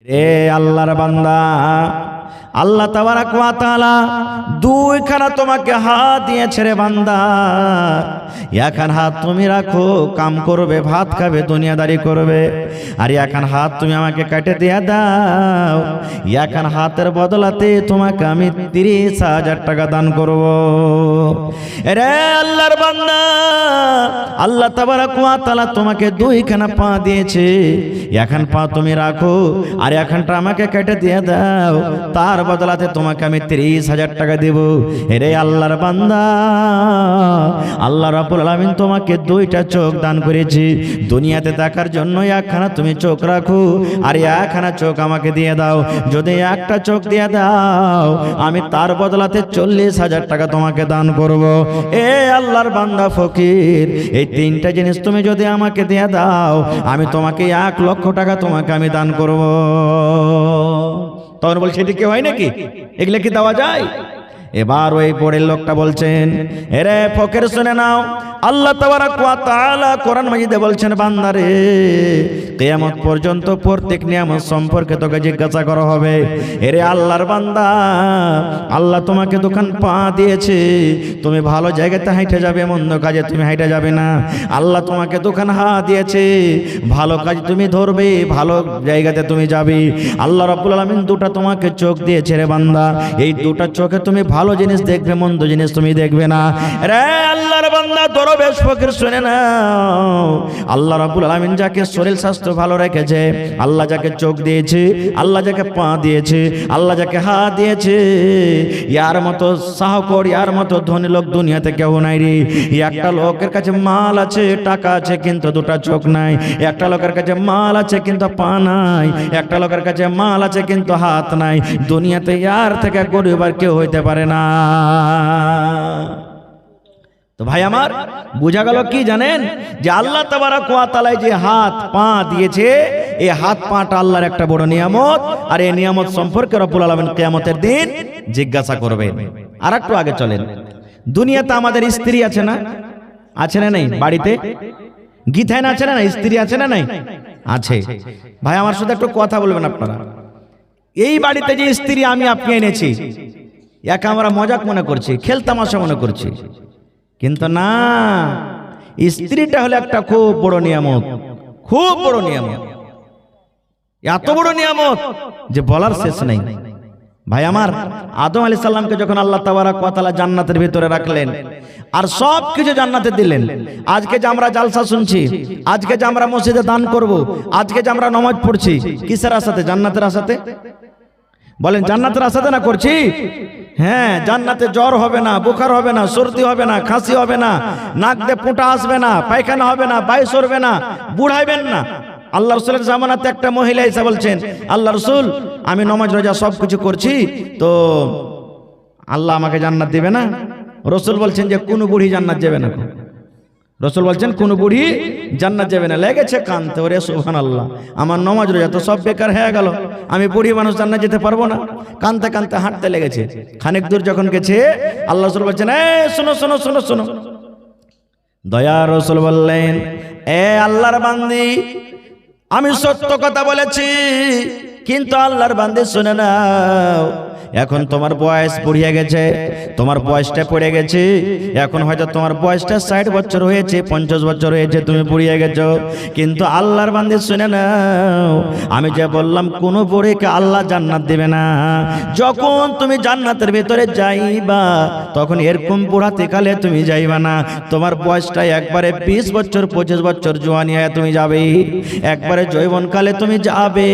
এ আল্লাহর বান্দা, আল্লাহ তাবারাক ওয়া তাআলা দুইখানা তোমাকে হাত দিয়েছে রে বান্দা। এখন হাত তুমি রাখো, কাম করবে, ভাত খাবে, দুনিয়াদারি করবে, আর এখন হাত তুমি আমাকে কেটে দিয়ে দাও। এখন হাতের বদলাতে তোমাকে আমি 30,000 টাকা দান করব। রে আল্লাহর বান্দা, আল্লাহ তাবারাক ওয়া তাআলা তোমাকে দুইখানা পা দিয়েছে, এখন পা তুমি রাখো আর এখানটা আমাকে কেটে দিয়ে দাও, তার বদলাতে তোমাকে আমি 30,000 টাকা দেব। রে আল্লাহর বান্দা, আল্লাহ রাব্বুল আলামিন তোমাকে দুইটা চোখ দান করেছি দুনিয়াতে দেখার জন্য। একখানা তুমি চোখ রাখো আর একখানা চোখ আমাকে দিয়ে দাও। যদি একটা চোখ দিয়ে দাও, আমি তার বদলাতে 40,000 টাকা তোমাকে দান করব। এ আল্লাহর বান্দা ফকির, এই তিনটা জিনিস তুমি যদি আমাকে দিয়ে দাও, আমি তোমাকে 1 লক্ষ টাকা তোমাকে আমি দান করব। তখন বলছে এটা কি হয় নাকি? এগুলো কি দেওয়া যায়? এবার ওই পরের লোকটা বলছেন, এরে ফকির শুনে নাও, আল্লাহ তাবারাক ওয়া তাআলা কোরআন মাজিদে বলছেন, বান্দারে কিয়ামত পর্যন্ত প্রত্যেক নিয়ামত সম্পর্কে তোকে জিজ্ঞাসা করা হবে। এরে আল্লাহর বান্দা, আল্লাহ তোমাকে দোকান পা দিয়েছে, তুমি ভালো জায়গাতে হাঁটে যাবে, মন্দ কাজে তুমি হাঁটে যাবে না। আল্লাহ তোমাকে দোকান হাত দিয়েছে, ভালো কাজ তুমি ধরবে, ভালো জায়গাতে তুমি যাবে। আল্লাহ রাব্বুল আলামিন দুটা তোমাকে চোখ দিয়েছে রে বান্দা, এই দুটা চোখে তুমি ভালো জিনিস দেখবে, মন্দ জিনিস তুমি দেখবে না। রে আল্লাহর বান্দা দরবেশ ফকির শুনে নাও, আল্লাহ রাব্বুল আলামিন যাকে শরীর স্বাস্থ্য ভালো রেখেছে, আল্লাহ যাকে চোখ দিয়েছে, আল্লাহ যাকে পা দিয়েছে, আল্লাহ যাকে হাত দিয়েছে, ইয়ার মতো সাহকর, ইয়ার মতো ধনী লোক দুনিয়াতে কেউ নাই রে। একটা লোকের কাছে মাল আছে, টাকা আছে, কিন্তু দুটা চোখ নাই। একটা লোকের কাছে মাল আছে কিন্তু পা নাই। একটা লোকের কাছে মাল আছে কিন্তু হাত নাই। দুনিয়াতে ইয়ার থেকে গরিব আর কেউ হইতে পারে না। তো ভাই আমার, বোঝা গেল কি জানেন, যে আল্লাহ তাবারাক ওয়া তাআলা যে হাত পা দিয়েছে, এই হাত পাটা আল্লাহর একটা বড় নিয়ামত, আর এই নিয়ামত সম্পর্কে রব্বুল আলামিন কিয়ামতের দিন জিজ্ঞাসা করবেন। আর একটু আগে চলেন, দুনিয়াতে আমাদের স্ত্রী আছে না? আছে না নাই? বাড়িতে গীতায় না আছে না? স্ত্রী আছে না নাই? আছে। ভাই আমার সাথে একটু কথা বলবেন আপনারা। এই বাড়িতে যে স্ত্রী আমি আপনি এনেছি, একা আমরা মজাক মনে করছি, খেলতামাশা মনে করছি, কিন্তু না, স্ত্রীটা হলো একটা খুব বড় নিয়ামত, খুব বড় নিয়ামত, এত বড় নিয়ামত যে বলার শেষ নেই। ভাই আমার, আদম আলাইহিস সালামকে যখন আল্লাহ তাবারাক ওয়া তাআলা জান্নাতের ভিতরে রাখলেন আর সব কিছু জান্নাতে দিলেন, আজকে যে আমরা জালসা শুনছি, আজকে যে আমরা মসজিদে দান করব, আজকে যে আমরা নামাজ পড়ছি, কিসের আশাতে? জান্নাতের আশাতে। বলেন জান্নাতের আশাতে না করছি? হ্যাঁ, জান্নাতে জ্বর হবে না, বুখার হবে না, সর্দি হবে না, খাসি হবে না, নাক দিয়ে পোঁটা আসবে না, পায়খানা হবে না, বায়ু সরবে না, বুড়াইবেন না। আল্লাহ রাসূলের জামানাতে একটা মহিলা এসে বলছেন, আল্লাহ রাসূল, আমি নামাজ রোজা সব কিছু করছি, তো আল্লাহ আমাকে জান্নাত দিবে না? রাসূল বলছেন যে কোন বুড়ি জান্নাত যাবে না। রাসূল বলছেন কোন বুড়ি জান্নাত যাবে না। লেগেছে কানতে, ওরে সুবহানাল্লাহ, আমার নামাজ রোজা তো সব বেকার হয়ে গেল, আমি বুড়ি মানুষ জান্নাত যেতে পারবো না। কানতে কানতে হাঁটতে লেগেছে। খানিক দূর যখন গেছে, আল্লাহ রাসূল বলছেন, এই শোনো শোনো শোনো শোনো। দয়ার রাসূল বললেন, এ আল্লাহর বান্দি, আমি সত্য কথা বলেছি, কিন্তু আল্লাহর বান্দি শুনে নাও, এখন তোমার বয়স পড়িয়ে গেছে, তোমার বয়সটা পড়ে গেছে, এখন হয়তো তোমার বয়সটা 60 বছর হয়েছে, 50 বছর হয়েছে, তুমি পড়িয়ে গেছো, কিন্তু আল্লাহর বান্দি শুনে নাও, আমি যে বললাম কোন বুড়িকে আল্লাহ জান্নাত দেবে না। যখন তুমি জান্নাতের ভিতরে যাইবা, তখন এরকম বুড়াতে কালে তুমি যাইবা না, তোমার বয়সটা একবারে 20 বছর 25 বছর জওয়ানি হয়ে তুমি যাবে, একবারে যৌবন কালে তুমি যাবে।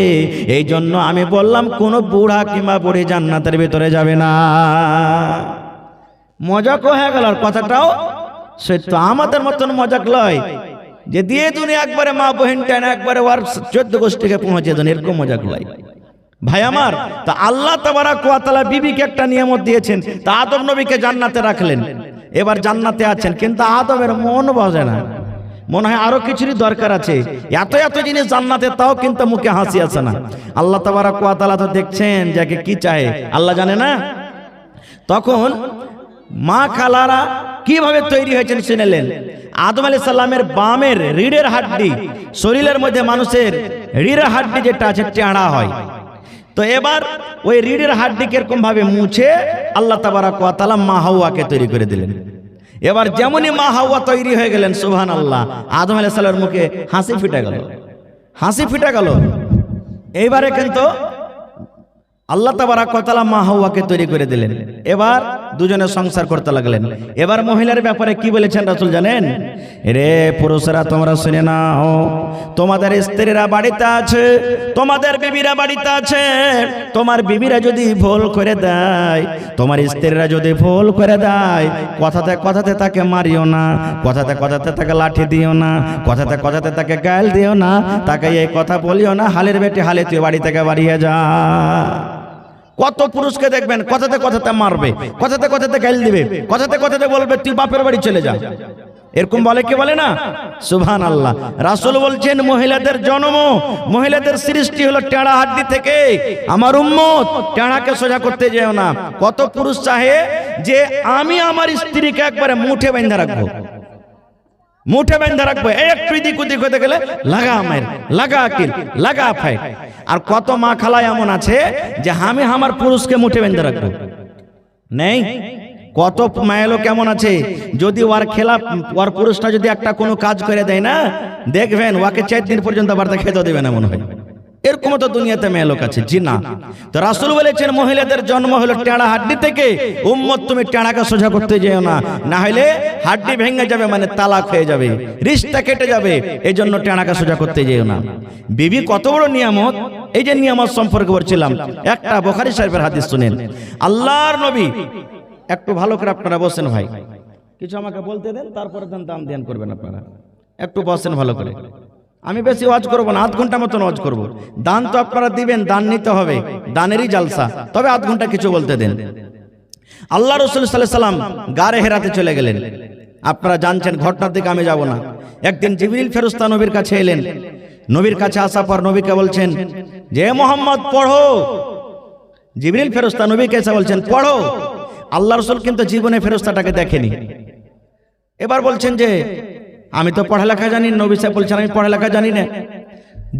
এই জন্য আমি বললাম কোন বুড়া কিংবা বুড়ি জান্নাতের ভিতরে যাবে না। মজাক হয়ে গেল, কথাটাও সত্য। আমাদের মতন মজাক লয় যে দিয়ে দুনিয়া একবারে মা বহিন টেন একবারে ওর 14 গোষ্ঠীকে পৌঁছে দেন, এরকম মজাক লয়। ভাই আমার, তা আল্লাহ তাবারাক ওয়া তাআলা বিবিকে একটা নিয়ামত দিয়েছেন, তা আদম নবীকে জান্নাতে রাখলেন, এবার জান্নাতে আছেন, কিন্তু আদমের মন বসে না, মনে হয় আরো কিছুরই দরকার আছে। এত এত জিনিস জান্নাতে, তাও কিন্তু মুখে হাসি আসে না। আল্লাহ তাবারাক ওয়া তাআলা তো দেখছেন যাকে কি চায়, আল্লাহ জানে না। তখন মা খালারা কিভাবে তৈরি হয়েছেন শুনেলেন। আদম আলাইহিস সালামের বামের রিড়ের হাড্ডি, শরীরের মধ্যে মানুষের রিড়ের হাড্ডি যেটা আছে টেঁড়া হয়, তো এবার ওই রিডের হাড্ডি কিরকম ভাবে মুছে আল্লাহ তাবারাক ওয়া তাআলা মা হাওয়াকে তৈরি করে দিলেন। এবার যেমনই মা হাওয়া তৈরি হয়ে গেলেন, সুবহানাল্লাহ, আদম আলাইহিস সালামের মুখে হাসি ফুটে গেল, হাসি ফুটে গেল। এইবারে কিন্তু আল্লাহ তাবারাক ওয়া তাআলা মা হাওয়াকে তৈরি করে দিলেন। এবার দুজনে সংসার করতে লাগলেন। এবার মহিলার ব্যাপারে কি বলেছেন রাসূল জানেন? রে পুরুষরা তোমরা শুনে নাও, তোমাদের স্ত্রীরা বাড়িতে আছে, তোমাদের বিবিরা বাড়িতে আছে। তোমার বিবিরা যদি ভুল করে দেয়, তোমার স্ত্রীরা যদি ভুল করে দেয়, কথাতে কথাতে তাকে মারিও না, কথাতে কথাতে তাকে লাঠি দিও না, কথাতে কথাতে তাকে গাল দিও না, তাকে এই কথা বলিও না, হালের বেটি হালে তুই বাড়ি থেকে বাড়িয়ে যা। কত পুরুষকে দেখবেন কথাতে কথাতে মারবে, কথাতে কথাতে গাল দিবে, কথাতে কথাতে বলবে তুই বাপের বাড়ি চলে যা। এরকম বলে কি বলে না? সুবহানাল্লাহ। রাসূল বলছেন মহিলাদের জন্ম, মহিলাদের সৃষ্টি হলো টেড়া হাড্ডি থেকে। আমার উম্মত টেড়াকে সোজা করতে যেও না। কত পুরুষ চাহে যে আমি আমার স্ত্রীকে একবারে মুঠে বেঁধে রাখবো, মুঠে বেঁধে রাখবো, একটু দিক ওদিক হতে গেলে লাগা মায়ের, লাগা আকিল, লাগা ফাই। আর কত মা খালা এমন আছে যে আমি আমার পুরুষকে মুঠে বেঁধে রাখবো, নেই? কত মায়েলো কেমন আছে, যদি ওর খেলা ওর পুরুষটা যদি একটা কোনো কাজ করে দেয় না, দেখবেন ওকে 4 দিন পর্যন্ত বাড়িতে খেতে দেবে না মনে হয়। এরকম তো দুনিয়াতে মেয়ে লোক আছে। জি না। তো রাসূল বলেছেন মহিলাদের জন্ম হলো টেড়া হাড্ডি থেকে। উম্মত তুমি টেড়াকে সোজা করতে যেও না, না হলে হাড্ডি ভেঙে যাবে, মানে তালাক হয়ে যাবে, রিশতা কেটে যাবে। এই জন্য টেড়াকে সোজা করতে যেও না। বিবি কত বড় নিয়ামত, এই যে নিয়ামত সম্পর্কে বলছিলাম, একটা বুখারী শরীফের হাদিস শুনেন। আল্লাহর নবী, একটু ভালো করে আপনারা বসেন ভাই, কিছু আমাকে বলতে দেন, তারপরে দাম ধ্যান করবেন আপনারা। একটু বসেন ভালো করে, আমি বেশি ওয়াজ করবো না, 1/2 ঘন্টা মতন ওয়াজ করবো। দান তো আপনারা দিবেন, দান নিতে হবে, দানেরই জালসা, তবে 1/2 ঘন্টা কিছু বলতে দেন। আল্লাহ রাসূল সাল্লাল্লাহু আলাইহি সাল্লাম গারে হেরাতে চলে গেলেন। আপনারা জানছেন ঘটনার দিকে আমি যাব না। একদিন জিবরিল ফেরেশতা নবীর কাছে এলেন। নবীর কাছে আসার পর নবীকে বলছেন যে মুহাম্মদ পড়ো। জিবরিল ফেরেশতা নবীকে এসে বলছেন পড়ো। আল্লাহ রাসূল কিন্তু জীবনে ফেরেশতাটাকে দেখেনি। এবার বলছেন যে আমি তো পড়ালেখা জানি। নবী সাহেব বলছেন আমি পড়ালেখা জানি না।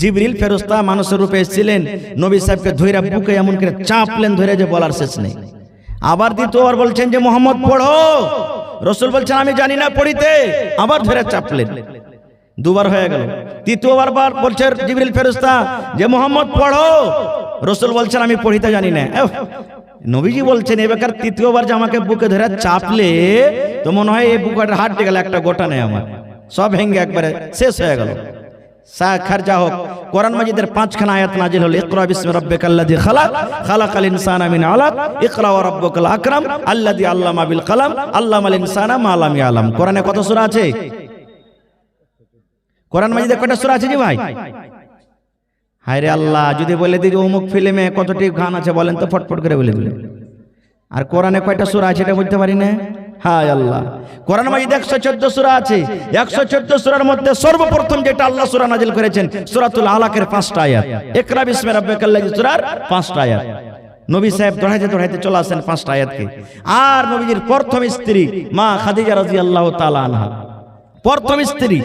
জিবরিল ফেরেশতা মানুষের রূপে এসেছিলেন, নবী সাহেবকে ধইরা বুকে এমন করে চাপলেন, ধরে যে বলার শেষ নেই। আবার দ্বিতীয়বার বলছেন যে মুহাম্মদ পড়ো। রাসূল বলছেন আমি জানি না পড়িতে, আবার ধরে চাপলেন। দুবার হয়ে গেল। তৃতীয়বার বলছেন জিবরিল ফেরেশতা যে মুহাম্মদ পড়ো। রাসূল বলছেন আমি পড়িতে জানি না। নবীজি বলছেন এবার তৃতীয়বার যে আমাকে বুকে ধরে চাপলে তো মনে হয় এই বুকের হাড় গেল একটা গোটা নেই, আমার সব ভেঙে একবারে শেষ হয়ে গেল। খারজা হোক। কোরআন মাজিদের 5খানা আয়াত নাজিল হলো। ইকরা বিসমি রাব্বিকাল্লাযী খালাক, খালাকাল ইনসানা মিন আলাক, ইকরা ওয়া রাব্বুকাল আকরাম আল্লাযী আল্লামা বিল কলম, আল্লামাল ইনসানা মা লাম ইয়ালাম। কোরআনে কত সূরা আছে? কোরআন মাজিদে কয়টা সূরা আছে জি ভাই? হায়রে আল্লাহ, যদি বলে দিই অমুক ফিল্মে কতটি গান আছে বলেন তো, ফটফট করে বলে দিলেন। আর কোরআনে কয়টা সূরা আছে এটা বলতে পারি না। হায় আল্লাহ, কোরআন মাজিদে 114 সূরা আছে। 114 সূরার মধ্যে সর্বপ্রথম যেটা আল্লাহ সূরা নাজিল করেছেন সূরাতুল আলাকের 5টা আয়াত। ইকরা বিসমি রাব্বিকাল্লাযী সূরার 5টা আয়াত। নবী সাহেব দৌড়াইতে দৌড়াইতে চলে আসেন 5টা আয়াতকে। আর নবীজির প্রথম স্ত্রী মা খাদিজা রাদিয়াল্লাহু তাআলা আনহা, প্রথম স্ত্রী।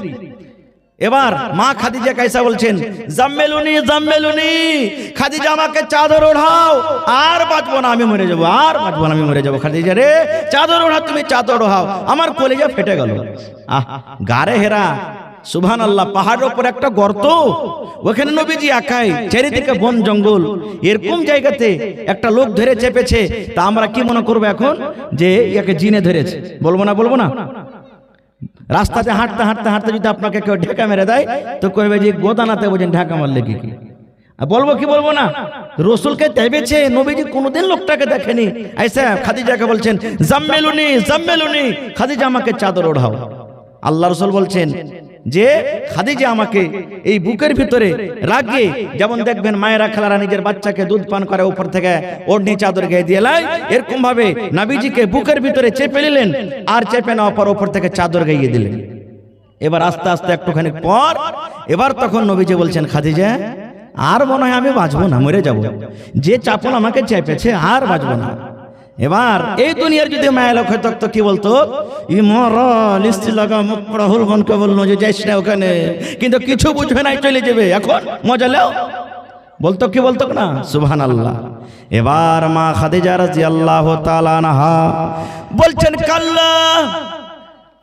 এবার মা খাদিজা কাইসা বলছেন জাম্মেলুনি জাম্মেলুনি, খাদিজা আমাকে চাদর ওড়াও, আর বাঁচবো না আমি মরে যাবো, আর বাঁচবো না আমি মরে যাবো। খাদিজা রে চাদর ওড়াও, তুমি চাদর ওড়াও। আমার কলিজা ফেটে গেল। গারে হেরা, সুবহানাল্লাহ। পাহাড়ের উপর একটা গর্ত, ওখানে নবীজি একাই, চারিদিকে বন জঙ্গল। এরকম জায়গাতে একটা লোক ধরে চেপেছে, তা আমরা কি মনে করবো এখন যে একে জিনে ধরেছে? বলবো না, বলবো না। রাস্তাতে হাঁটতে হাঁটতে হাঁটতে যদি আপনাকে কেউ ঢাকা মেরে দেয় তো কইবে যে গোদানাতে বোঝেন ঢাকা মারলে কি। বলবো কি বলবো না? রসুলকে দেবেছে, নবীজি কোনোদিন লোকটাকে দেখেনি। আইসা খাদিজাকে বলছেন জাম্মেলুনি জাম্মেলুনি, খাদিজা আমাকে চাদর ওড়াও। আল্লাহ রসুল বলছেন যে খাদিজা আমাকে এই বুকের ভিতরে রাখিয়ে, যেমন দেখবেন মায়েরা খালারা নিজের বাচ্চাকে দুধ পান করে উপর থেকে ওড়নি চাদর গায়ে দিয়ে লাই, এরকম ভাবে নবীজিকে বুকের ভিতরে চেপে নিলেন, আর চেপে নেওয়ার পর উপর থেকে চাদর গাইয়ে দিলেন। এবার আস্তে আস্তে একটুখানি পর এবার তখন নবীজি বলছেন খাদিজা আর মনে হয় আমি বাঁচবো না, মরে যাব, যে চাপল আমাকে চেপেছে আর বাঁচবো না। এবার এই দুনিয়ার যদি মায়া লোক হতো তো কি বলতো, লিস্টি লাগা মুখ পড়া হুলবনকে বললো যে যাইস না ওখানে, কিন্তু কিছু বুঝবে নাই, চলে যাবে। এখন মজা লেও, বলতো কি বলতো না? সুবহানাল্লাহ। এবার মা খাদিজা রাদিয়াল্লাহু তাআলা আনহা বলছেন কাল্লা,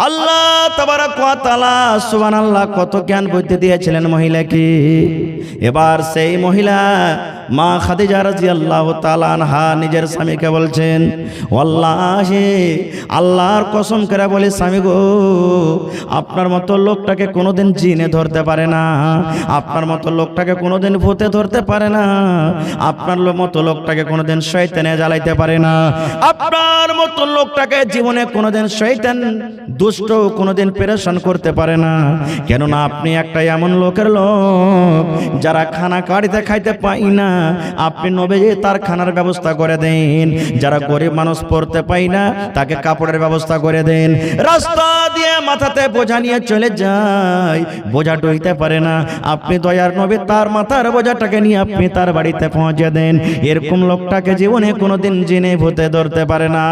আল্লাহ তাবারাক ওয়া তাআলা সুবহানাল্লাহ কত জ্ঞান বুদ্ধি দিয়েছিলেন মহিলাকে। এবার সেই মহিলা মা খাদিজা রাদিয়াল্লাহু তাআলা আনহা নিজের স্বামীকে বলছেন, ওয়াল্লাহি আল্লাহর কসম করে বলি স্বামী গো, আপনার মতো লোকটাকে কোনোদিন জিনে ধরতে পারে না, আপনার মতো লোকটাকে কোনোদিন ভূতে ধরতে পারে না, আপনার মতো লোকটাকে কোনোদিন শয়তানে জ্বালাইতে পারে না, আপনার মতো লোকটাকে জীবনে কোনোদিন শয়তান দুষ্ট কোনোদিন পেরেশান করতে পারে না। কেননা আপনি একটা এমন লোকের লোক যারা খানা কাড়িতে খাইতে পাই না, আপনি নবীজি তার খানার ব্যবস্থা করে দেন। যারা গরিব মানুষ পড়তে পাই না তাকে কাপড়ের ব্যবস্থা করে দেন। রাস্তা দিয়ে মাথাতে বোঝা নিয়ে চলে যায়, বোঝা টইতে পারে না, আপনি দয়ার নবী তার মাথার বোঝাটাকে নিয়ে আপনি তার বাড়িতে পৌঁছে দেন। এরকম লোকটাকে জীবনে কোনোদিন জিনে ভূতে ধরতে পারে না।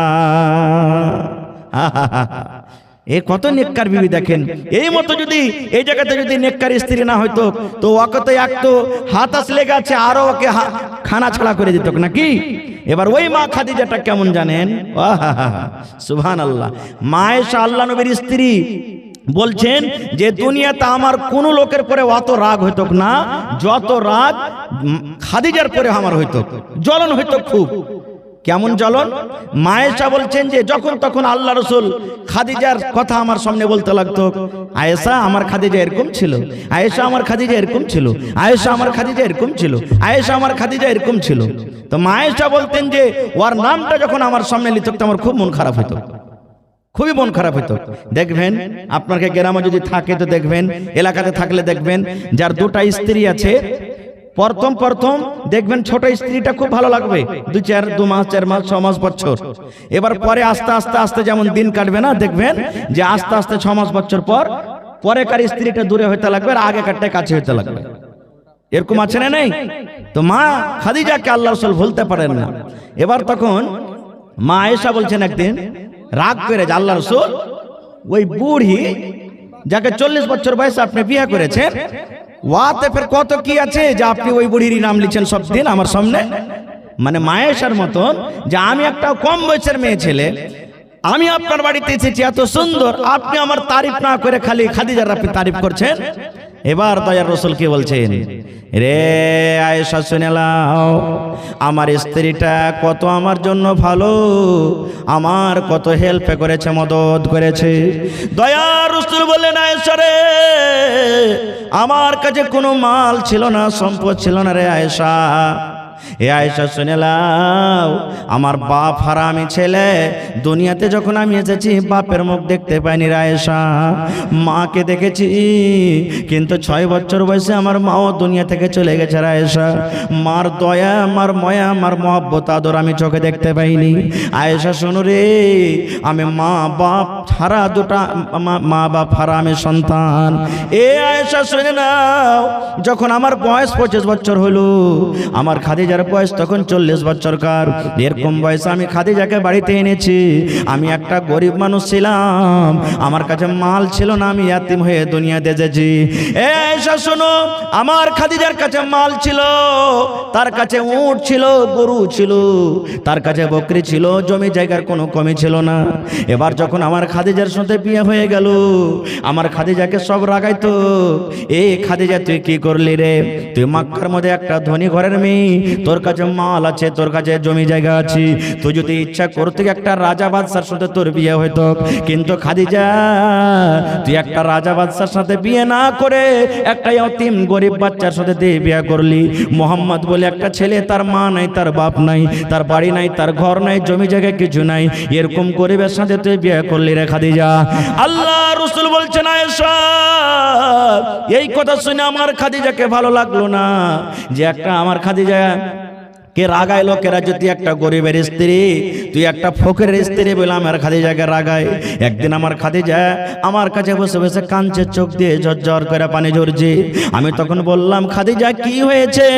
এ কত নেককার বিবি দেখেন। এই মতো যদি এই জায়গাতে যদি নেককার স্ত্রী না হইতো তো ওকে তো এক তো হাত আসলে গেছে আরো ওকে খানা ছাড়া করে দিত নাকি। এবার ওই মা খাদিজাটা কেমন জানেন? সুবহানাল্লাহ। মা আয়েশা আল্লাহ নবীর স্ত্রী বলছেন যে দুনিয়াতে আমার কোন লোকের পরে অত রাগ হইতো না যত রাগ খাদিজার পরে আমার হইতো, জ্বলন হইতো খুব। কেমন জ্বলন? মা আয়েশা বলছেন যে যখন তখন আল্লাহ রাসূল খাদিজার কথা আমার সামনে বলতে লাগতো, আয়েশা আমার খাদিজা এরকম ছিল, আয়েশা আমার খাদিজা এরকম ছিল, আয়েশা আমার খাদিজা এরকম ছিল, আয়েশা আমার খাদিজা এরকম ছিল। তো মা আয়েশা বলতেন যে ওর নামটা যখন আমার সামনে লিখতো আমার খুব মন খারাপ হতো, খুবই মন খারাপ হতো। দেখবেন আপনাকে গ্রামে যদি থাকে তো দেখবেন, এলাকাতে থাকলে দেখবেন যার দুটা স্ত্রী আছে, প্রথম দেখবেন ছোট স্ত্রীটা খুব ভালো লাগবে, 2 মাস 4 মাস 6 মাস বছর। এবার পরে আস্তে আস্তে আস্তে যেমন দিন কাটবে না, দেখবেন যে আস্তে আস্তে 6 মাস বছর পর পরেকার স্ত্রীটা দূরে হইতে লাগবে আর আগেকারটা কাছে হইতে লাগবে। এরকম আছে না নেই? তো মা খাদিজাকে আল্লাহ রাসূল ভুলতে পারেন না। এবার তখন মা আয়েশা বলছেন একদিন রাগ করে যে আল্লাহ রাসূল ওই বুড়ি যাকে 40 বছর বয়সে আপনি বিয়ে করেছেন ওয়াতে ফের কত কি আছে যে আপনি ওই বুড়িরই নাম লিখছেন সব দিন আমার সামনে। মানে মা আয়েশার মতন যে আমি একটা কম বয়সের মেয়ে ছেলে, আমি আপনার বাড়িতে এসেছি এত সুন্দর, আপনি আমার তারিফ না করে খালি খাদিজার আপনি তারিফ করছেন। এবার দয়ার রাসূল কি বলছেন, রে আয়েশা শুনে নাও, আমার স্ত্রীটা কত আমার জন্য ভালো, আমার কত হেল্প করেছে, মদত করেছে। দয়ার রাসূল বললেন, আয়েশা রে আমার কাছে কোনো মাল ছিল না, সম্পদ ছিল না রে আয়েশা। এ আয়েশা শুনে নাও, আমার বাপ হারামি ছেলে, দুনিয়াতে যখন আমি এসেছি বাপের মুখ দেখতে পাইনি রে আয়েশা, মাকে দেখেছি কিন্তু 6 বছর বয়সে আমার মাও দুনিয়া থেকে চলে গেছে রে আয়েশা। মার দয়া, মার মায়া, মার মহব্বত আদর আমি চোখে দেখতে পাইনি। আয়েশা শোনো রে, আমি মা বাপ হারা দুটা মা বাপ হারা আমি সন্তান। এ আয়েশা শুনে নাও, যখন আমার বয়স 25 বছর হলো, আমার খাদিজার বয়স তখন 40 বছরকার। এরকম বয়সে আমি খাদিজাকে বাড়িতে এনেছি। আমি একটা গরিব মানুষ ছিলাম, আমার কাছে মাল ছিল না, আমি ইয়াতিম হয়ে দুনিয়াতে এসেছি। এসা শোনো, আমার খাদিজার কাছে মাল ছিল, তার কাছে উট ছিল, গরু ছিল, তার কাছে বকরি ছিল, জমি জায়গার কোনো কমি ছিল না। এবার যখন আমার খাদিজার সাথে বিয়ে হয়ে গেল, আমার খাদিজাকে সব রাগাইতো, এ খাদিজা তুই কি করলি রে, তুই মক্কার মধ্যে একটা ধনী ঘরের মেয়ে, তোর কাছে মাল আছে, তোর কাছে জমি জায়গা আছে, তুই যদি ইচ্ছা করতে একটা রাজা বাদশার সাথে তোর বিয়ে হইতো, কিন্তু খাদিজা তুই একটা রাজা বাদশার সাথে বিয়ে না করে একটা ইয়তিম গরিব বাচ্চার সাথে দিয়ে বিয়ে করলি। মোহাম্মদ বলে একটা ছেলে, তার মা নাই, তার বাপ নাই, তার বাড়ি নাই, তার ঘর নাই, জমি জায়গা কিছু নাই, এরকম গরিবের সাথে তুই বিয়ে করলি রে খাদিজা। আল্লাহ রাসূল বলছেন, আয়েশা এই কথা শুনে আমার খাদিজাকে ভালো লাগলো না, যে একটা আমার খাদিজা কে রাগায় লোকেরা যদি একটা গরিবের স্ত্রী, তুই একটা ফকিরের স্ত্রী বলে আমার খাদিজাকে রাগায়। একদিন আমার খাদিজা আমার কাছে বসে বসে কাঁদছে, চোখ দিয়ে ঝরঝর করে পানি ঝরছে। আমি তখন বললাম, খাদিজা কি হয়েছে,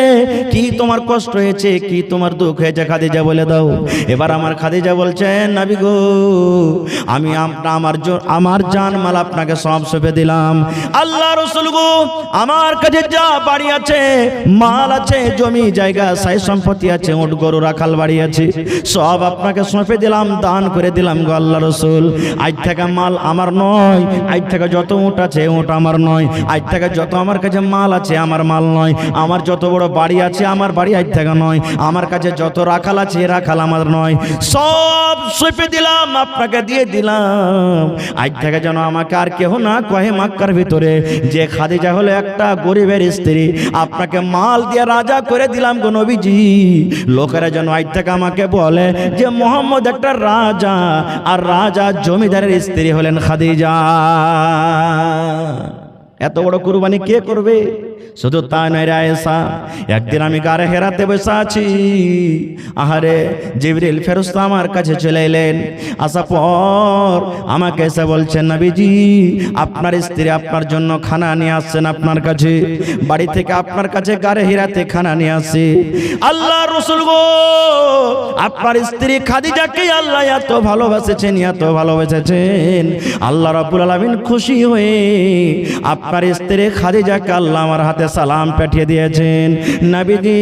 কি তোমার কষ্ট হয়েছে, কি তোমার দুঃখ হয়েছে খাদিজা বলে দাও। এবার আমার খাদিজা বলছেন, নবী গো, আমি আমার জান মাল আপনাকে সব সঁপে দিলাম। আল্লাহ রাসূল গো, আমার কাছে যা বাড়ি আছে, মাল আছে, জমি জায়গা সাই সম্পত্তি আছে, উট গরু রাখাল বাড়ি আছে, সব আপনাকে সঁপে দিলাম, দান করে দিলাম গো আল্লাহ রাসূল। আজ থেকে মাল আমার নয়, আজ থেকে যত উট আছে উট আমার নয়, আজ থেকে যত আমার কাছে মাল আছে আমার মাল নয়, আমার যত বড় বাড়ি আছে আমার বাড়ি আজ থেকে নয়, আমার কাছে যত রাখাল আছে রাখাল আমার নয়, সব সঁপে দিলাম, আপনাকে দিয়ে দিলাম। আজ থেকে যেন আমাকে আর কেহ না কহে মক্কার ভিতরে যে খাদিজা হলো একটা গরিবের স্ত্রী, আপনাকে মাল দিয়ে রাজা করে দিলাম গো নবীজি। লোকেরা যেন আজ থেকে আমাকে বলে যে মোহাম্মদ একটা রাজা, আর রাজা জমিদারের স্ত্রী হলেন খাদিজা। এত বড় কুরবানি কে করবে? শুধু তা নয় রে আয়েশা, একদিন আমি গারে হেরাতে বসে আছি, আহারে জিবরিল ফেরেশতা আমার কাছে চলে এলেন। আসার পর আমাকে এসে বলছেন, নবীজি আপনার স্ত্রী আপনার জন্য খানা নিয়ে আসছেন আপনার কাছে, বাড়ি থেকে আপনার কাছে গারে হেরাতে খানা নিয়ে আসছে। আল্লাহ রাসূল গো, আপনার স্ত্রী খাদিজাকে আল্লাহ এত ভালোবাসেছেন, এত ভালোবেসেছেন, আল্লাহ রাব্বুল আলামিন খুশি হয়ে আপনার স্ত্রী খাদিজাকে আল্লাহ আমার হাতে সালাম পাঠিয়ে দিয়েছেন। নবীজি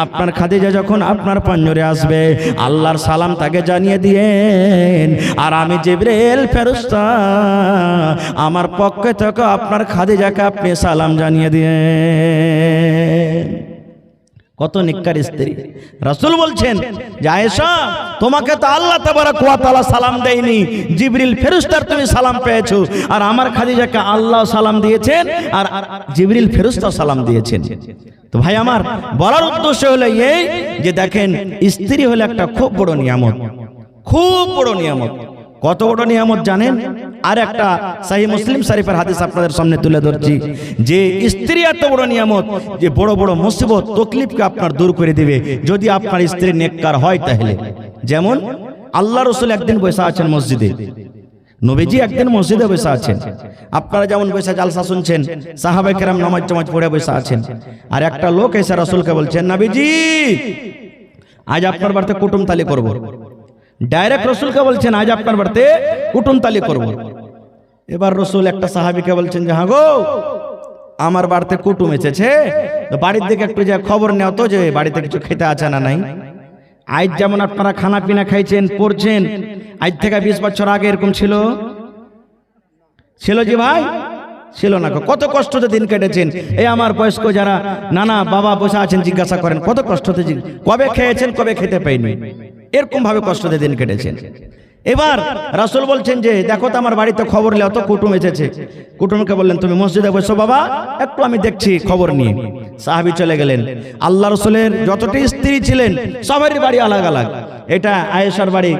আপনার খাদিজা যখন আপনার পাঞ্জরে আসবে, আল্লাহর সালাম তাকে জানিয়ে দিয়েন, আর আমি জিবরিল ফেরেশতা আমার পক্ষ থেকে আপনার খাদিজাকে আপনি সালাম জানিয়ে দিয়েন। কত নিক্কার স্ত্রী। রাসূল বলছেন যে আয়েশা, তোমাকে তো আল্লাহ তাবারক ওয়া তাআলা সালাম দেয়নি, জিবরিল ফেরেশতার তুমি সালাম পেয়েছো, আর আমার খাদিজাকে আল্লাহ সালাম দিয়েছেন আর জিবরিল ফেরেশতা সালাম দিয়েছেন। তো ভাই আমার বলার উদ্দেশ্য হলো এই যে দেখেন, স্ত্রী হলো একটা খুব বড় নিয়ামত, খুব বড় নিয়ামত। কত বড় নিয়ামত জানেন? আর একটা সহিহ মুসলিম শরীফের হাদিস আপনাদের সামনে তুলে ধরছি, যে স্ত্রী এত বড় নিয়ামত যে বড় বড় মুসিবত তকলিফকে আপনার দূর করে দিবে যদি আপনার স্ত্রী নেককার হয়। তাহলে যেমন আল্লাহ রাসূল একদিন বসে আছেন মসজিদে, নবীজি একদিন মসজিদে বসে আছেন, আপনারা যেমন বসে জালসা শুনছেন, সাহাবায়ে কেরাম নামাজ টামাজ পড়ে বসে আছেন, আর একটা লোক এসে রাসূলকে বলছেন, নবীজি আজ আপনার বাড়িতে কুটুম তালি করব। ডাইরেক্ট রসুলকে বলছেন, আজ আপনার বাড়িতে কুটুম তালি করব। এবার রসুল একটা সাহাবীকে বলছেন যে হ্যাঁ গো, আমার বাড়িতে কুটুম এসেছে, বাড়ির দিকে একটু যে খবর নেও তো, যে বাড়িতে কিছু খেতে আছে না নাই। আজ যেমন আপনারা খানা পিনা খাইছেন পড়ছেন, আজ থেকে 20 বছর আগে এরকম ছিল? ছিল জি ভাই? ছিল না। কত কষ্টতে দিন কেটেছেন। এই আমার বয়স্ক যারা নানা বাবা বসে আছেন, জিজ্ঞাসা করেন কত কষ্টতে, কবে খেয়েছেন কবে খেতে পাইনি, এরকম ভাবে কষ্টতে দিন কেটেছেন। এবার রাসূল বলছেন যে দেখো তো আমার বাড়িতে খবর লেও তো, কুটুম এসেছে। কুটুমকে বললেন তুমি মসজিদে বসো বাবা, একটু আমি দেখছি খবর নিয়ে। সাহাবী চলে গেলেন। আল্লাহ রাসূলের যতটি স্ত্রী ছিলেন সবারই বাড়ি আলাদা আলাদা। এটা আয়েশার বাড়ি,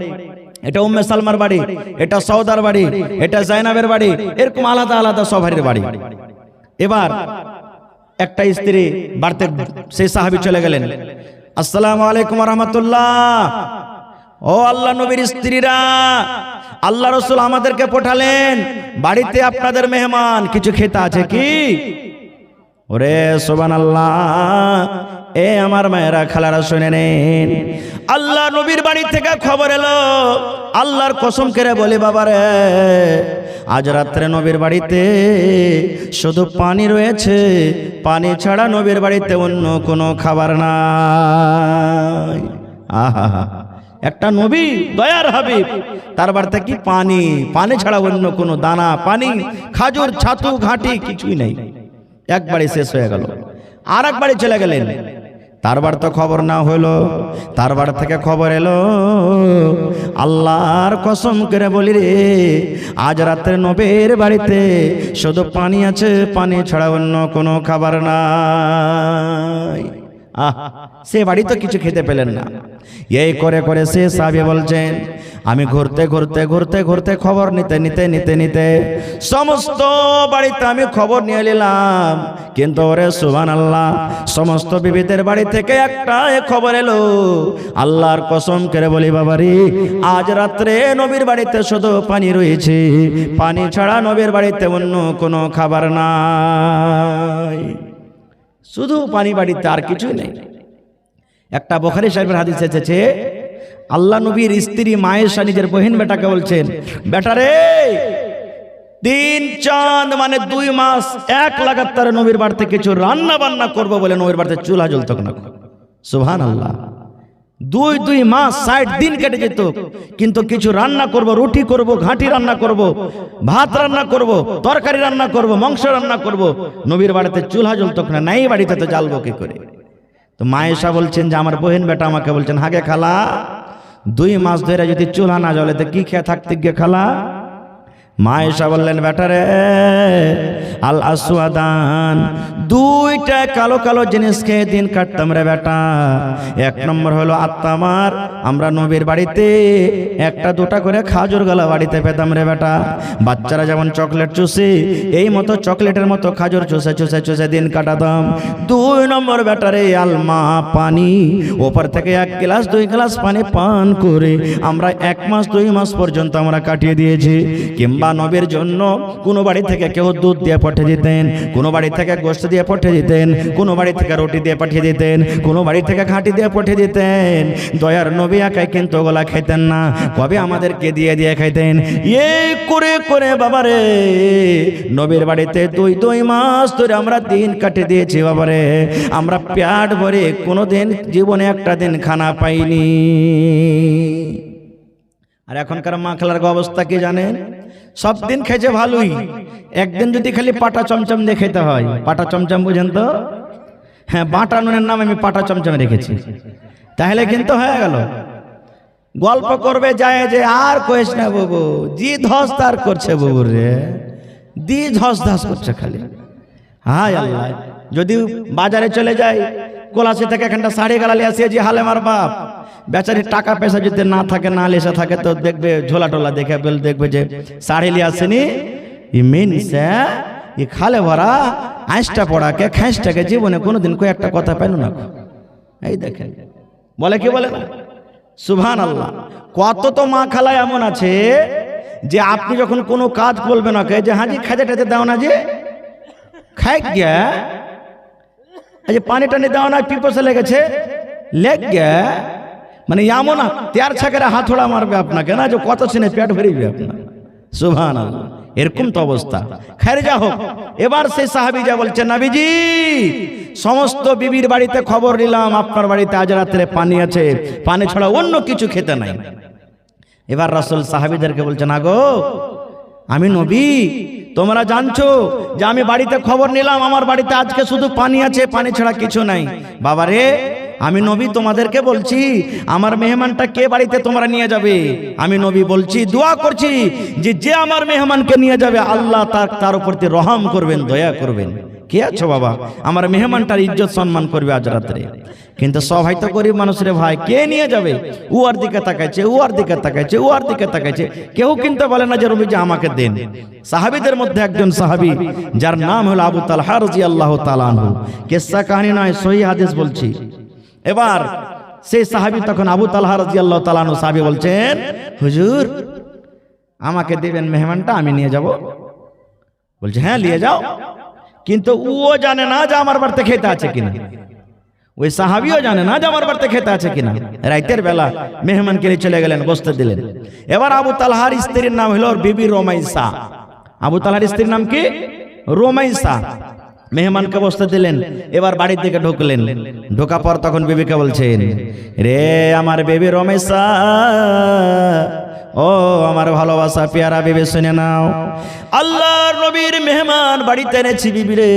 এটা উম্মে সালমার বাড়ি, এটা সওদার বাড়ি, এটা জাইনাবের বাড়ি, এরকম আলাদা আলাদা সবারই বাড়ি। এবার একটা স্ত্রী বাড়িতে, সেই সাহাবী চলে গেলেন, আসসালামু আলাইকুম ওয়া রাহমাতুল্লাহ। ও আল্লাহ নবীর স্ত্রীরা, আল্লাহ রাসূল আমাদেরকে পাঠালেন, বাড়িতে আপনাদের মেহমান, কিছু খেতে আছে কি? ওরে সুবহানাল্লাহ, এ আমার মায়েরা খালারা শুনে নেন, আল্লাহ নবীর বাড়ি থেকে খবর এলো। আল্লাহর কসম করে বলি বাবারে, আজ রাত্রে নবীর বাড়িতে শুধু পানি রয়েছে, পানি ছাড়া নবীর বাড়িতে অন্য কোনো খাবার নাই। আহা, একটা নবী দয়ার হাবিব, তার বাড়িতে কি পানি, পানি ছাড়া অন্য কোনো দানা পানি, খাজুর ছাতু ঘাটি কিছুই নেই। একবারে শেষ হয়ে গেল। আর একবারে চলে গেলেন, তার বাড়িতে খবর না হলো, তার বাড়ি থেকে খবর এলো। আল্লাহর কসম করে বলি রে, আজ রাত্রে নবীর বাড়িতে শুধু পানি আছে, পানি ছাড়া অন্য কোনো খাবার নাই। সে বাড়ি তো কিছু খেতে পেলেন না। এই করে করে সে সাহাবী বলছেন, আমি ঘুরতে ঘুরতে ঘুরতে ঘুরতে খবর নিতে নিতে নিতে নিতে সমস্ত বাড়িতে আমি খবর নিয়ে নিলাম, কিন্তু ওরে সুবহানাল্লাহ, সমস্ত বিবিদের বাড়ি থেকে একটা খবর এলো। আল্লাহর কসম করে বলি বাবারি, আজ রাত্রে নবীর বাড়িতে শুধু পানি রয়েছে, পানি ছাড়া নবীর বাড়িতে অন্য কোনো খাবার নাই, শুধু পানি বাড়িতে, আর কিছুই নেই। একটা বুখারী শরীফের হাদিস এসেছে, আল্লাহ নবীর স্ত্রী মায়েশা নিজের বহিন বেটাকে বলছেন, বেটা রে, 3 চাঁদ মানে 2 মাস এক লাগাতার নবীর বাড়িতে কিছু রান্না বান্না করবো বলে নবীর বাড়িতে চুলা জ্বলত না। সুবহানাল্লাহ, 2 মাস 60 দিন কেটে যেত, কিন্তু কিছু রান্না করব, রুটি করব, ঘাঁটি রান্না করব, ভাত রান্না করব, তরকারি রান্না করব, মাংস রান্না করব, নবীর বাড়িতে চুলা জ্বলত না। নাই বাড়িতে তো জ্বালবো কি করে? তো মায়েশা বলছেন যে আমার বহিন বেটা আমাকে বলছেন, হাগে খালা, 2 মাস ধরে যদি চুলা না জ্বলে তো কি খেয়ে থাকতে গিয়ে খালা? মায়েশা বললেন, বেটা রে, আল আসওয়াদান, 2টা কালো কালো জিনিস খেয়ে দিন কাটতাম রে বেটা। 1 নম্বর হলো আত্মামার, আমরা নবীর বাড়িতে 1টা 2টা করে খাজুর গলা বাড়িতে পেতাম রে বেটা। বাচ্চারা যেমন চকলেট চুষে, এই মতো চকলেটের মতো খাজুর চুষে চুষে চুষে দিন কাটাতাম। 2 নম্বর বেটা রে, আলমা, পানি, ওপর থেকে 1 গ্লাস 2 গ্লাস পানি পান করে আমরা 1 মাস 2 মাস পর্যন্ত আমরা কাটিয়ে দিয়েছি। কিংবা নবীর জন্য কোন বাড়ি থেকে কেউ দুধ দিয়ে পাঠিয়ে দিতেন, কোন বাড়ি থেকে গোশত দিয়ে পাঠিয়ে দিতেন, কোন বাড়ি থেকে রুটি দিয়ে পাঠিয়ে দিতেন, কোন বাড়ি থেকে ঘাঁটি দিয়ে পাঠিয়ে দিতেন। দয়ার নবী একাই কিন্তু ওগুলা খাইতেন না, কবে আমাদেরকে দিয়ে দিয়ে খাইতেন। এই করে করে বাবারে, নবীর বাড়িতে 2 মাস ধরে আমরা দিন কাটিয়ে দিয়েছি বাবারে। আমরা পেট ভরে কোনোদিন জীবনে একটা দিন খানা পাইনি। আর এখনকার মা খালার অবস্থা কি জানেন? সব দিন খেয়েছে ভালোই, একদিন যদি খালি পাটা চমচম দিয়ে খেতে হয়। পাটা চমচম বুঝেন তো? হ্যাঁ, বাটা নুনের নাম আমি পাটা চমচম রেখেছি, তাহলে কিন্তু হয়ে গেল। গল্প করবে যায় যে আর কইস না বাবু, জি ধস তার করছে বাবু রে, দি ধস ধস করছে খালি। হায় আল্লাহ, যদি বাজারে চলে যায়, কোলাসি থেকে এখানটা শাড়ি গালালি আসিয়ে যে হালেমার বাপ বেচারি টাকা পয়সা যদি না থাকে, না লেসা থাকে, তো দেখবে ঝোলা টোলা দেখে দেখবে যে শাড়ি লিয়ে আসেনি, ই খালে ভরা আঁশটা পড়াকে খাঁসটাকে জীবনে কোনোদিন কয়েকটা কথা পেল না। এই দেখেন, বলে কি বলে না? সুবহানাল্লাহ। কত তো মা খালা এমন আছে যে আপনি যখন কোনো কাজ বলবেন ওকে যে হাজি খাজা টাতে দাও না, যে খাই গিয়া, এই যে পানি টানি দাও না, পিপাসা লেগেছে, লেগ গিয়া, মানে এমন তেয়ার ছাকেরা হাতড়া মারবে আপনাকে না, যে কত শুনে পেট ভরিবে আপনার। সুবহানাল্লাহ, এরকম তো অবস্থা। খের যা হোক, এবার সেই সাহাবী যা বলছেন, নবীজি সমস্ত বিবির বাড়িতে খবর নিলাম, আপনার বাড়িতে আজ রাত্রে পানি আছে, পানি ছাড়া অন্য কিছু খেতে নাই। এবার রাসূল সাহাবীদেরকে বলছেন, আগো আমি নবী, তোমরা জানছো যে আমি বাড়িতে খবর নিলাম, আমার বাড়িতে আজকে শুধু পানি আছে, পানি ছাড়া কিছু নাই। বাবারে, আমি নবী তোমাদেরকে বলছি, আমার মেহমানটা কে বাড়িতে তোমরা নিয়ে যাবে? আমি নবী বলছি, দোয়া করছি যে যে আমার মেহমানকে নিয়ে যাবে, আল্লাহ তার উপর রহম করবেন, দয়া করবেন। কে আছো বাবা, আমার মেহমানটার ইজ্জত সম্মান করবে আজ রাত্রে। কিন্তু সবাই তো গরিব মানুষের ভাই, কে নিয়ে যাবে? উয়ার দিকে তাকাইছে, উয়ার দিকে তাকাইছে, উয়ার দিকে তাকাইছে, কেউ কিন্তু বলে না যে নবীজি আমাকে দেন। সাহাবীদের মধ্যে একজন সাহাবী, যার নাম হলো আবু তালহা রাদিয়াল্লাহু তাআলা আনহু, কিসসা কাহিনী নয়, সহি হাদিস বলছি। এবার সেই সাহাবী তখন আবু তালহা রাদিয়াল্লাহু তাআলা আনহু সাহাবী বলছেন, হুজুর আমাকে দিবেন মেহমানটা, আমি নিয়ে যাব। বলছে, হ্যাঁ নিয়ে যাও, কিন্তু ও জানে না যে আমার বাড়িতে খেতে আছে কিনা, ওই সাহাবীও জানে না যে আমার বাড়িতে খেতে আছে কিনা। রাতের বেলা মেহমানকে নিয়ে চলে গেলেন, বসতে দিলেন। এবার আবু তালহার স্ত্রীর নাম হলো বিবি রোমাইসা। আবু তালহার স্ত্রীর নাম কি? রোমাইসা। মেহমানকে বসতে দিলেন, এবার বাড়ির দিকে ঢুকলেন। ঢোকা পর তখন বিবিকে বলছেন, রে আমার বেবি রমেশা, ও আমার ভালোবাসা পেয়ারা বিবি, শুনে নাও, আল্লাহর নবীর মেহমান বাড়িতে এনেছি বিবি রে,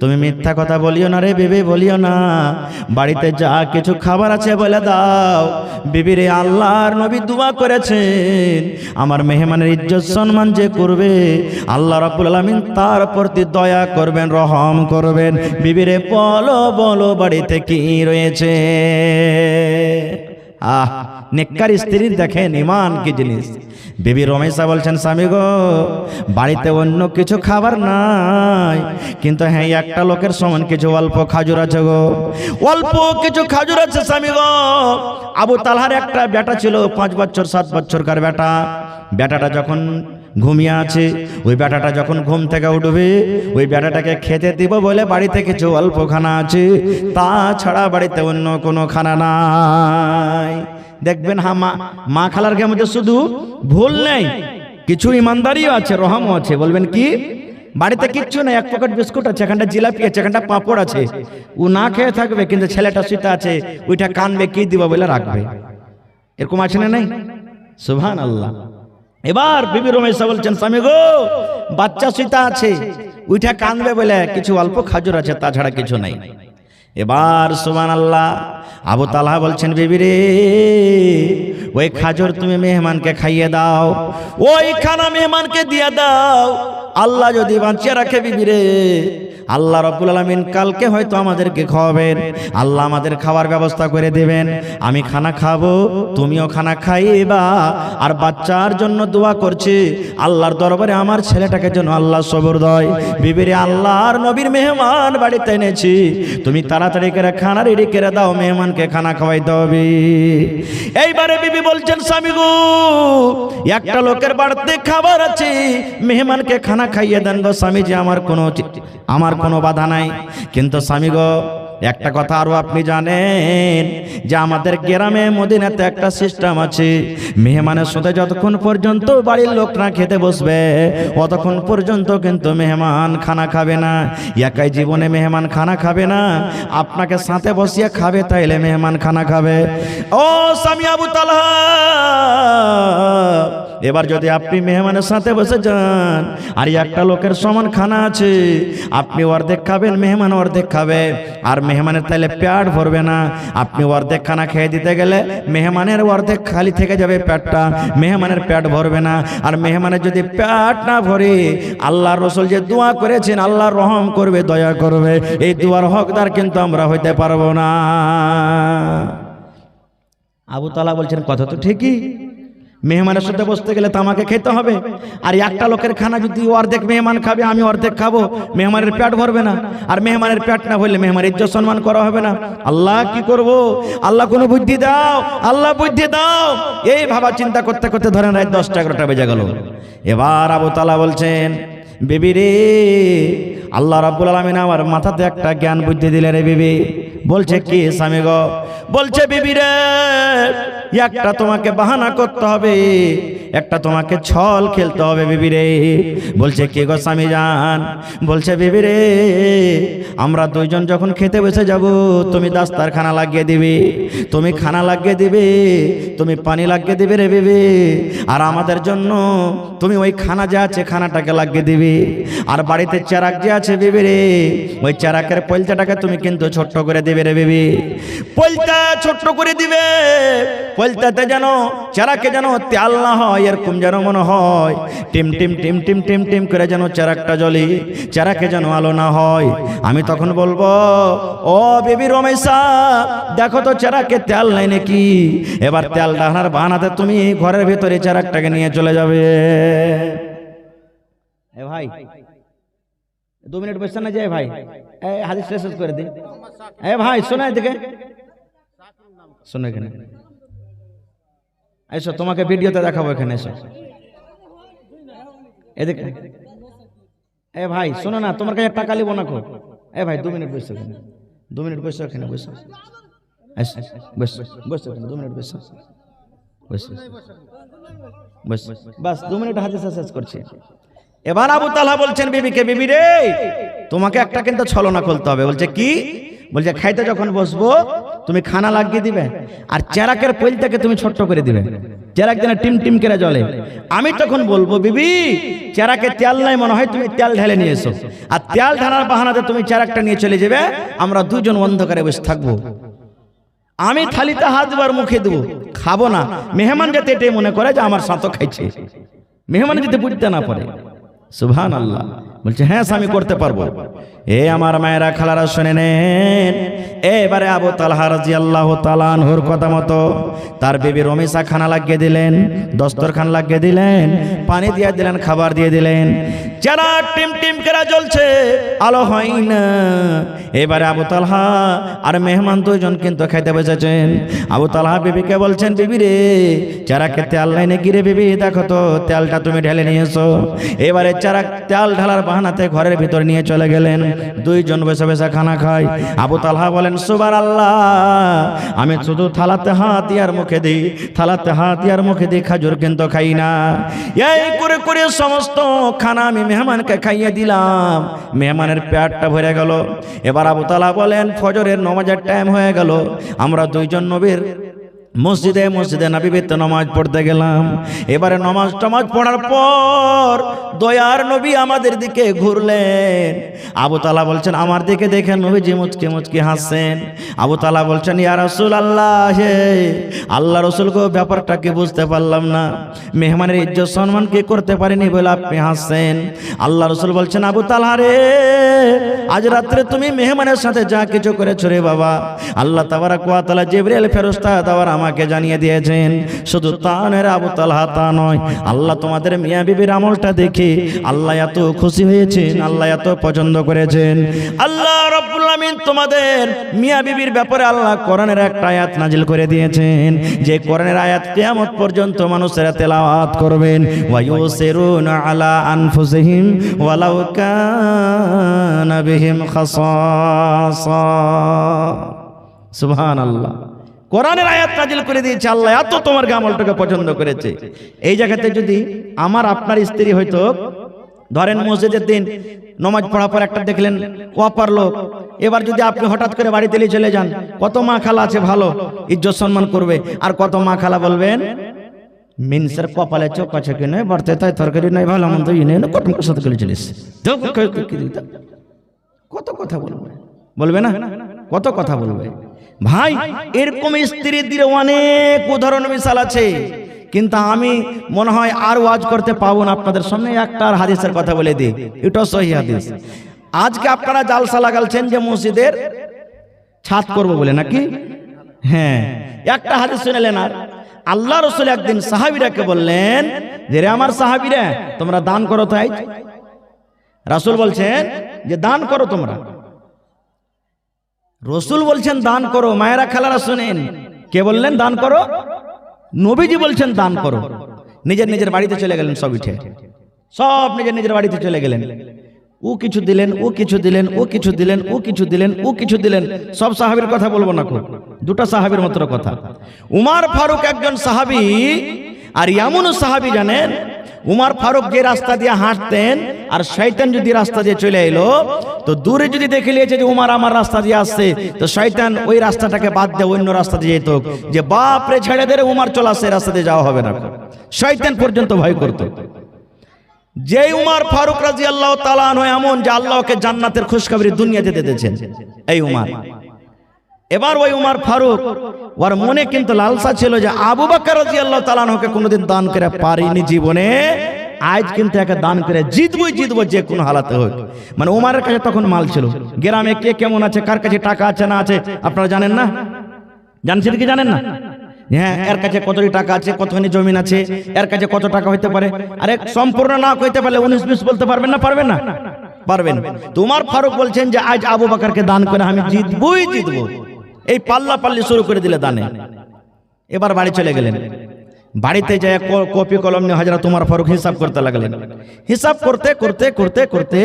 তুমি মিথ্যা কথা বলিও না রে বিবি, বলিও না। বাড়িতে যা কিছু খাবার আছে বলে দাও। বিবি রে, আল্লাহর নবী দোয়া করেছেন, আমার মেহমানের ইজ্জত সম্মান যে করবে আল্লাহ রাব্বুল আলামিন তার প্রতি দয়া করবেন, রহম করবেন। বিবি রে, বলো বলো বাড়িতে কি রয়েছে? নেককার স্ত্রীর দেখেন ইমান কি জিনিস। বিবি রমেশা বলছেন, স্বামী গো, বাড়িতে অন্য কিছু খাবার নাই, কিন্তু হ্যাঁ একটা লোকের সমান কিছু অল্প খাজুর আছে গো, অল্প কিছু খাজুর আছে স্বামী গো। আবু তালহার একটা বেটা ছিল, 5 বছর 7 বছরকার বেটা। বেটাটা যখন ঘুমিয়ে আছে, ওই বেটাটা যখন ঘুম থেকে উঠবে, ওই বেটাটাকে খেতে দিব বলে বাড়িতে কিছু অল্প খানা আছে, তাছাড়া বাড়িতে অন্য কোনো খানা নাই। দেখবেন হ্যাঁ, মা খালার মধ্যে শুধু ভুল নেই, কিছু ইমানদারিও আছে, রহমও আছে। বলবেন কি? বাড়িতে কিচ্ছু নেই, 1 প্যাকেট বিস্কুট আছে, এখানটা জিলাপি আছে, এখানটা পাঁপড় আছে, ও না খেয়ে থাকবে, কিন্তু ছেলেটা শুতে আছে, ওইটা কানবে, কি দিব বলে রাখবে। এরকম আছে না নাই? সুবহানাল্লাহ। এবার বিবি রমেশা বলছেন, স্বামী গো, বাচ্চা শুতে আছে, ওইটা কানবে বলে কিছু অল্প খাজুর আছে, তাছাড়া কিছু নাই। এবার সুবহানাল্লাহ, আবু তালহা বলছেন, বিবি রে, ওই খাজুর তুমি মেহমানকে খাইয়ে দাও, ওই খানা মেহমানকে দিয়ে দাও। আল্লাহ যদি বাঁচিয়ে রাখে বিবি রে, আল্লাহ রাব্বুল আলামিন কালকে হয়তো আমাদেরকে খাওয়াবেন, আল্লাহ আমাদের খাওয়ার ব্যবস্থা করে দেবেন। আমি খানা খাবো, তুমিও খানা খাইবা। আর বাচ্চার জন্য দোয়া করছি আল্লাহর দরবারে, আমার ছেলেটাকে যেন আল্লাহ সবর দেয়। বিবিরে, আল্লাহর নবীর মেহমান বাড়িতে এনেছি, তুমি তাড়াতাড়ি করে খানা রেডি করে দাও, মেহমানকে খানা খাওয়াইতে হবে। এইবারে বিবি বলছেন, স্বামী গো, একটা লোকের বাড়িতে খাবার আছে, মেহমানকে খানা খাইয়ে দেন গো স্বামীজি, আমার কোনো বাধা নাই। কিন্তু স্বামী গো, একটা কথা আরো আপনি জানেন যে আমাদের গ্রামে মদিনাতে একটা সিস্টেম আছে, মেহমানের সাথে যতক্ষণ পর্যন্ত বাড়ির লোক না খেতে বসবে ততক্ষণ পর্যন্ত কিন্তু মেহমান খানা খাবে না। একাই জীবনে মেহমান খানা খাবে না, আপনাকে সাথে বসিয়ে খাবে, তাইলে মেহমান খানা খাবে। ও স্বামী আবু তালহা, এবার যদি আপনি মেহমানের সাথে বসে যান, আর একটা লোকের সমান খানা আছে, আপনি অর্ধেক খাবেন, মেহমান অর্ধেক খাবে, আর মেহমানের তাইলে পেট ভরবে না। আপনি অর্ধেক খানা খেয়ে দিতে গেলে মেহমানের অর্ধেক খালি থেকে যাবে পেটটা, মেহমানের পেট ভরবে না। আর মেহমানের যদি পেট না ভরে, আল্লাহর রাসূল যে দোয়া করেছেন আল্লাহ রহম করবে, দয়া করবে, এই দোয়ার হকদার কিন্তু আমরা হইতে পারবো না। আবু তালহা বলছেন, কথা তো ঠিকই, মেহমানের সাথে বসতে গেলে তো আমাকে খেতে হবে, আর একটা লোকের খানা যদি অর্ধেক মেহমান খাবে, আমি অর্ধেক খাবো, মেহমানের পেট ভরবে না। আর মেহমানের পেট না ভরলে মেহমানের ইজ্জত সম্মান করা হবে না। আল্লাহ কি করব? আল্লাহ কোনো বুদ্ধি দাও, আল্লাহ বুদ্ধি দাও। এই ভাবা চিন্তা করতে করতে ধরেন রাত 10টা 11টা বেজে গেল। এবার আবু তালহা বলছেন, বিবি রে, আল্লাহ রাব্বুল আলামিন আমার মাথাতে একটা জ্ঞান বুদ্ধি দিলে রে বিবি। বলছে, কি স্বামী গো? বলছে, বিবি রে, একটা তোমাকে বাহানা করতে হবে, একটা তোমাকে ছল খেলতে হবে বিবি রে। বলছে, কি গো স্বামী জান? বলছে, বিবি রে, আমরা দুইজন যখন খেতে বসে যাব, তুমি দাস্তারখানা লাগিয়ে দিবে, তুমি খানা লাগিয়ে দিবে, তুমি পানি লাগিয়ে দিবে রে বিবি, আর আমাদের জন্য তুমি ওই খানা যে আছে খানাটাকে লাগিয়ে দিবে। আর বাড়িতে চেরাক যে আছে বিবি রে, ওই চেরাকের পলতাটাকে তুমি কিন্তু ছোট্ট করে দিবে রে বিবি, পলতা ছোট্ট করে দিবে, পলতাতে যেন চেরাকে যেন তেল না হয়, এরকম যেন মনে হয় team team team team team team করে যেন চেরাকটা জ্বলে, চেরাকে যেন আলো না হয়। আমি তখন বলবো, ও বিবি রমেশা, দেখো তো চেরাকে তেল নাই নাকি? এবার তেল ডাহার বানাতে তুমি ঘরের ভিতরে চেরাকটাকে নিয়ে চলে যাবে। এ ভাই 2 মিনিট বসে না যায় ভাই, এই হাদিস শেষ করে দিই। এ ভাই শোনা, এদিকে শোনো, এখানে এসো, তোমাকে ভিডিওতে দেখাবো, এখানে এসো, এদিকে। এ ভাই শোনো না, তোমার কাছে টাকা লিবো না। এ ভাই 2 মিনিট বসো, এখানে 2 মিনিট বসো, এখানে বসো, বসো বসো, এখানে 2 মিনিট বসো, বসো বস, বাস 2 মিনিট হাদিস শেষ করছি। এবার আবু তালহা বলছেন বিবিকে, বিবি রে, তোমাকে একটা কিন্তু ছলনা করতে হবে। বলছে, কি? বলছে, খাইতে যখন বসবো তুমি খানা লাগিয়ে দিবে, আর চেরাকের পলটাকে তুমি ছোট্ট করে দিবে। চেরাক যেন টিম টিম করে জ্বলে। আমি তখন বলবো, বিবি চেরাকে তেল নাই মনে হয়, তুমি তেল ঢেলে নিয়ে এসো। আর তেল ঢালার বাহানাতে তুমি চেরাকটা নিয়ে চলে যাবে, আমরা দুজন অন্ধকারে বসে থাকবো। আমি থালিতে হাত দেবার মুখে দেবো, খাবো না। মেহমান যাতে এটাই মনে করে যে আমার সাথে খাইছে, মেহমান যাতে বুঝতে না পারে। সুবহানাল্লাহ। বলছে হ্যাঁ স্বামী করতে পারবো। এ আমার মায়েরা খালারা শুনে নেন, এবারে আবু তালহা রাদিয়াল্লাহু তাআলা আনহুর কথা মতো তার বিবি রমিসা খানা লাগিয়ে দিলেন, দস্তরখান লাগিয়ে দিলেন, পানি দিয়ে দিলেন, খাবার দিয়ে দিলেন। যারা টিম টিম করে জ্বলছে, আলো হয় না। এবারে আবু তালহা আর মেহমান দুইজন কিন্তু খাইতে বসেছেন। আবু তালহা বিবিকে বলছেন, বিবি রে চারাকে তেল নাই নাকি রে বিবি, দেখো তো তেলটা তুমি ঢেলে নিয়ে এসো। এবারে চারা তেল ঢালার বাহানাতে ঘরের ভিতর নিয়ে চলে গেলেন। দুইজন বসে বসে খানা খায়। আবু তালহা বলেন, সুবহানাল্লাহ, আমি শুধু থালাতে হাত আর মুখে দিই, থালাতে হাত আর মুখে দিই, খাজুর কিন্তু খাই না। এই করে করে সমস্ত খানা আমি মেহমানকে খাইয়ে দিলাম, মেহমানের পেটটা ভরে গেল। এবার আবু তালহা বলেন, ফজরের নামাজের টাইম হয়ে গেল, আমরা দুইজন নবীর মসজিদে নবীতে নামাজ পড়তে গেলাম। এবারে নামাজ পড়ার পর দয়ার নবী আমাদের দিকে ঘুরলেন। আবু তালহা বলছেন, আমার দিকে দেখেন নবীজি মুচকি মুচকি হাসছেন। আবু তালহা বলছেন, ইয়া রাসূলুল্লাহ, হে আল্লাহ রাসূল গো, ব্যাপারটা কি বুঝতে পারলাম না, মেহমানের ইজ্জত সম্মান কি করতে পারেনি বলে আপনি হাসছেন। আল্লাহ রাসূল বলছেন, আবু তালহা রে, আজ রাত্রে তুমি মেহমানের সাথে যা কিছু করেছো রে বাবা, আল্লাহ তাবারাক ওয়া তাআলা জিবরাইল ফেরেশতা তাওয়ার আমাকে জানিয়ে দিয়েছেন। শুধু তা নয় আবু তালহা, তা নয়, আল্লাহ তোমাদের মিয়া বিবির আমলটা দেখে আল্লাহ এত খুশি হয়েছেন, আল্লাহ এত পছন্দ করেছেন। আল্লাহ রাব্বুল আমিন তোমাদের মিয়া বিবির ব্যাপারে আল্লাহ কোরআনের একটা আয়াত নাজিল করে দিয়েছেন, যে কোরআনের আয়াত কিয়ামত পর্যন্ত মানুষেরা তেলাওয়াত করবেন। ওয়া ইউসিরুনা আলা আনফুসিহিম ওয়ালাউ কানা বিহিম খাসাসা। সুবহানাল্লাহ। কোরআনের আয়াত নাজিল করে দিয়েছে, আল্লাহ এত তোমার আমলটাকে পছন্দ করেছে। এই জায়গাতে যদি আমার আপনার স্ত্রী হয়তো, ধরেন মসজিদের দিন নামাজ পড়ার পর একটা দেখলেন ওয়াপার লোক, এবার যদি আপনি হঠাৎ করে বাড়িতে নিয়ে চলে যান, কত মা খালা আছে ভালো ইজ্জত সম্মান করবে, আর কত মা খালা বলবেন মিনসের কপালে চোখ আছে কি নয়, বাড়তে তাই তরকারি নয়, ভালো মন্দ ই নেই, কটমকের সাথে করে চলিস, কত কথা বলবে, বলবে না, কত কথা বলবে। ভাই এরকম স্ত্রীর দিয়ে অনেক উদাহরণ মিসাল আছে, কিন্তু আমি মনে হয় আর ওয়াজ করতে পাবো না আপনাদের সামনে। একটা আর হাদিসের কথা বলে দিই, এটা সহিহ হাদিস। আজকে আপনারা জালসা লাগালছেন যে মসজিদের ছাদ করব বলে, নাকি? হ্যাঁ, একটা হাদিস শুনলেন। আর আল্লাহ রাসূল একদিন সাহাবীরাকে বললেন যে, রে আমার সাহাবীরা, তোমরা দান করো। তাই রাসূল বলছেন যে দান করো তোমরা। রসুল বলছেন দান করো। মায়েরা খালারা শুনেন, কে বললেন দান করো? নবীজি বলছেন দান করো। নিজের নিজের বাড়িতে চলে গেলেন, সব উঠে সব নিজের নিজের বাড়িতে চলে গেলেন। ও কিছু দিলেন, ও কিছু দিলেন, ও কিছু দিলেন, ও কিছু দিলেন, ও কিছু দিলেন। সব সাহাবীর কথা বলবো না, দুটা সাহাবীর মাত্র কথা। উমর ফারুক একজন সাহাবী, আর এমন সাহাবী জানেন, উমর ফারুক যে রাস্তা দিয়ে হাঁটতেন আর শয়তান যদি রাস্তা দিয়ে চলে এলো, তো দূরে যদি দেখে নিয়েছে যে উমর আমার রাস্তা দিয়ে আসছে, তো শয়তান ওই রাস্তাটাকে বাদ দিয়ে অন্য রাস্তা দিয়ে যেত, যে বাপ রে ছেড়ে দে, উমর চলে আসছে, রাস্তা দিয়ে যাওয়া হবে না। শয়তান পর্যন্ত ভয় করত। যে উমর ফারুক রাদিয়াল্লাহু তাআলা আনহু এমন যে আল্লাহকে জান্নাতের খুশখবরি দুনিয়াতে দিতেছেন, এই উমর। এবার ওই উমর ফারুক ওর মনে কিন্তু লালসা ছিল যে আবু বকর রাদিয়াল্লাহু তাআলা আনহুকে কোনোদিন দান করে পারিনি জীবনে, আজ কিন্তু একে দান করে জিতবো যে কোনো হালাতে হোক। মানে উমরের কাছে তখন মাল ছিল। গ্রামে কে কেমন আছে, কার কাছে টাকা আছে না আছে আপনারা জানেন না? জানছেন কি জানেন না? হ্যাঁ, এর কাছে কতটি টাকা আছে, কতখানি জমিন আছে, এর কাছে কত টাকা হইতে পারে। আরে সম্পূর্ণ না কইতে পারলে 19-20 বলতে পারবেন না? পারবেন না? পারবেন। তো উমর ফারুক বলছেন যে আজ আবু বকরকে দান করে আমি জিতবো। এই পাল্লা পাল্লি শুরু করে দিলে দানে। এবার বাড়ি চলে গেলেন। বাড়িতে যায় কপি কলম নিয়ে হযরত উমর ফারুক হিসাব করতে লাগলেন। হিসাব করতে করতে করতে করতে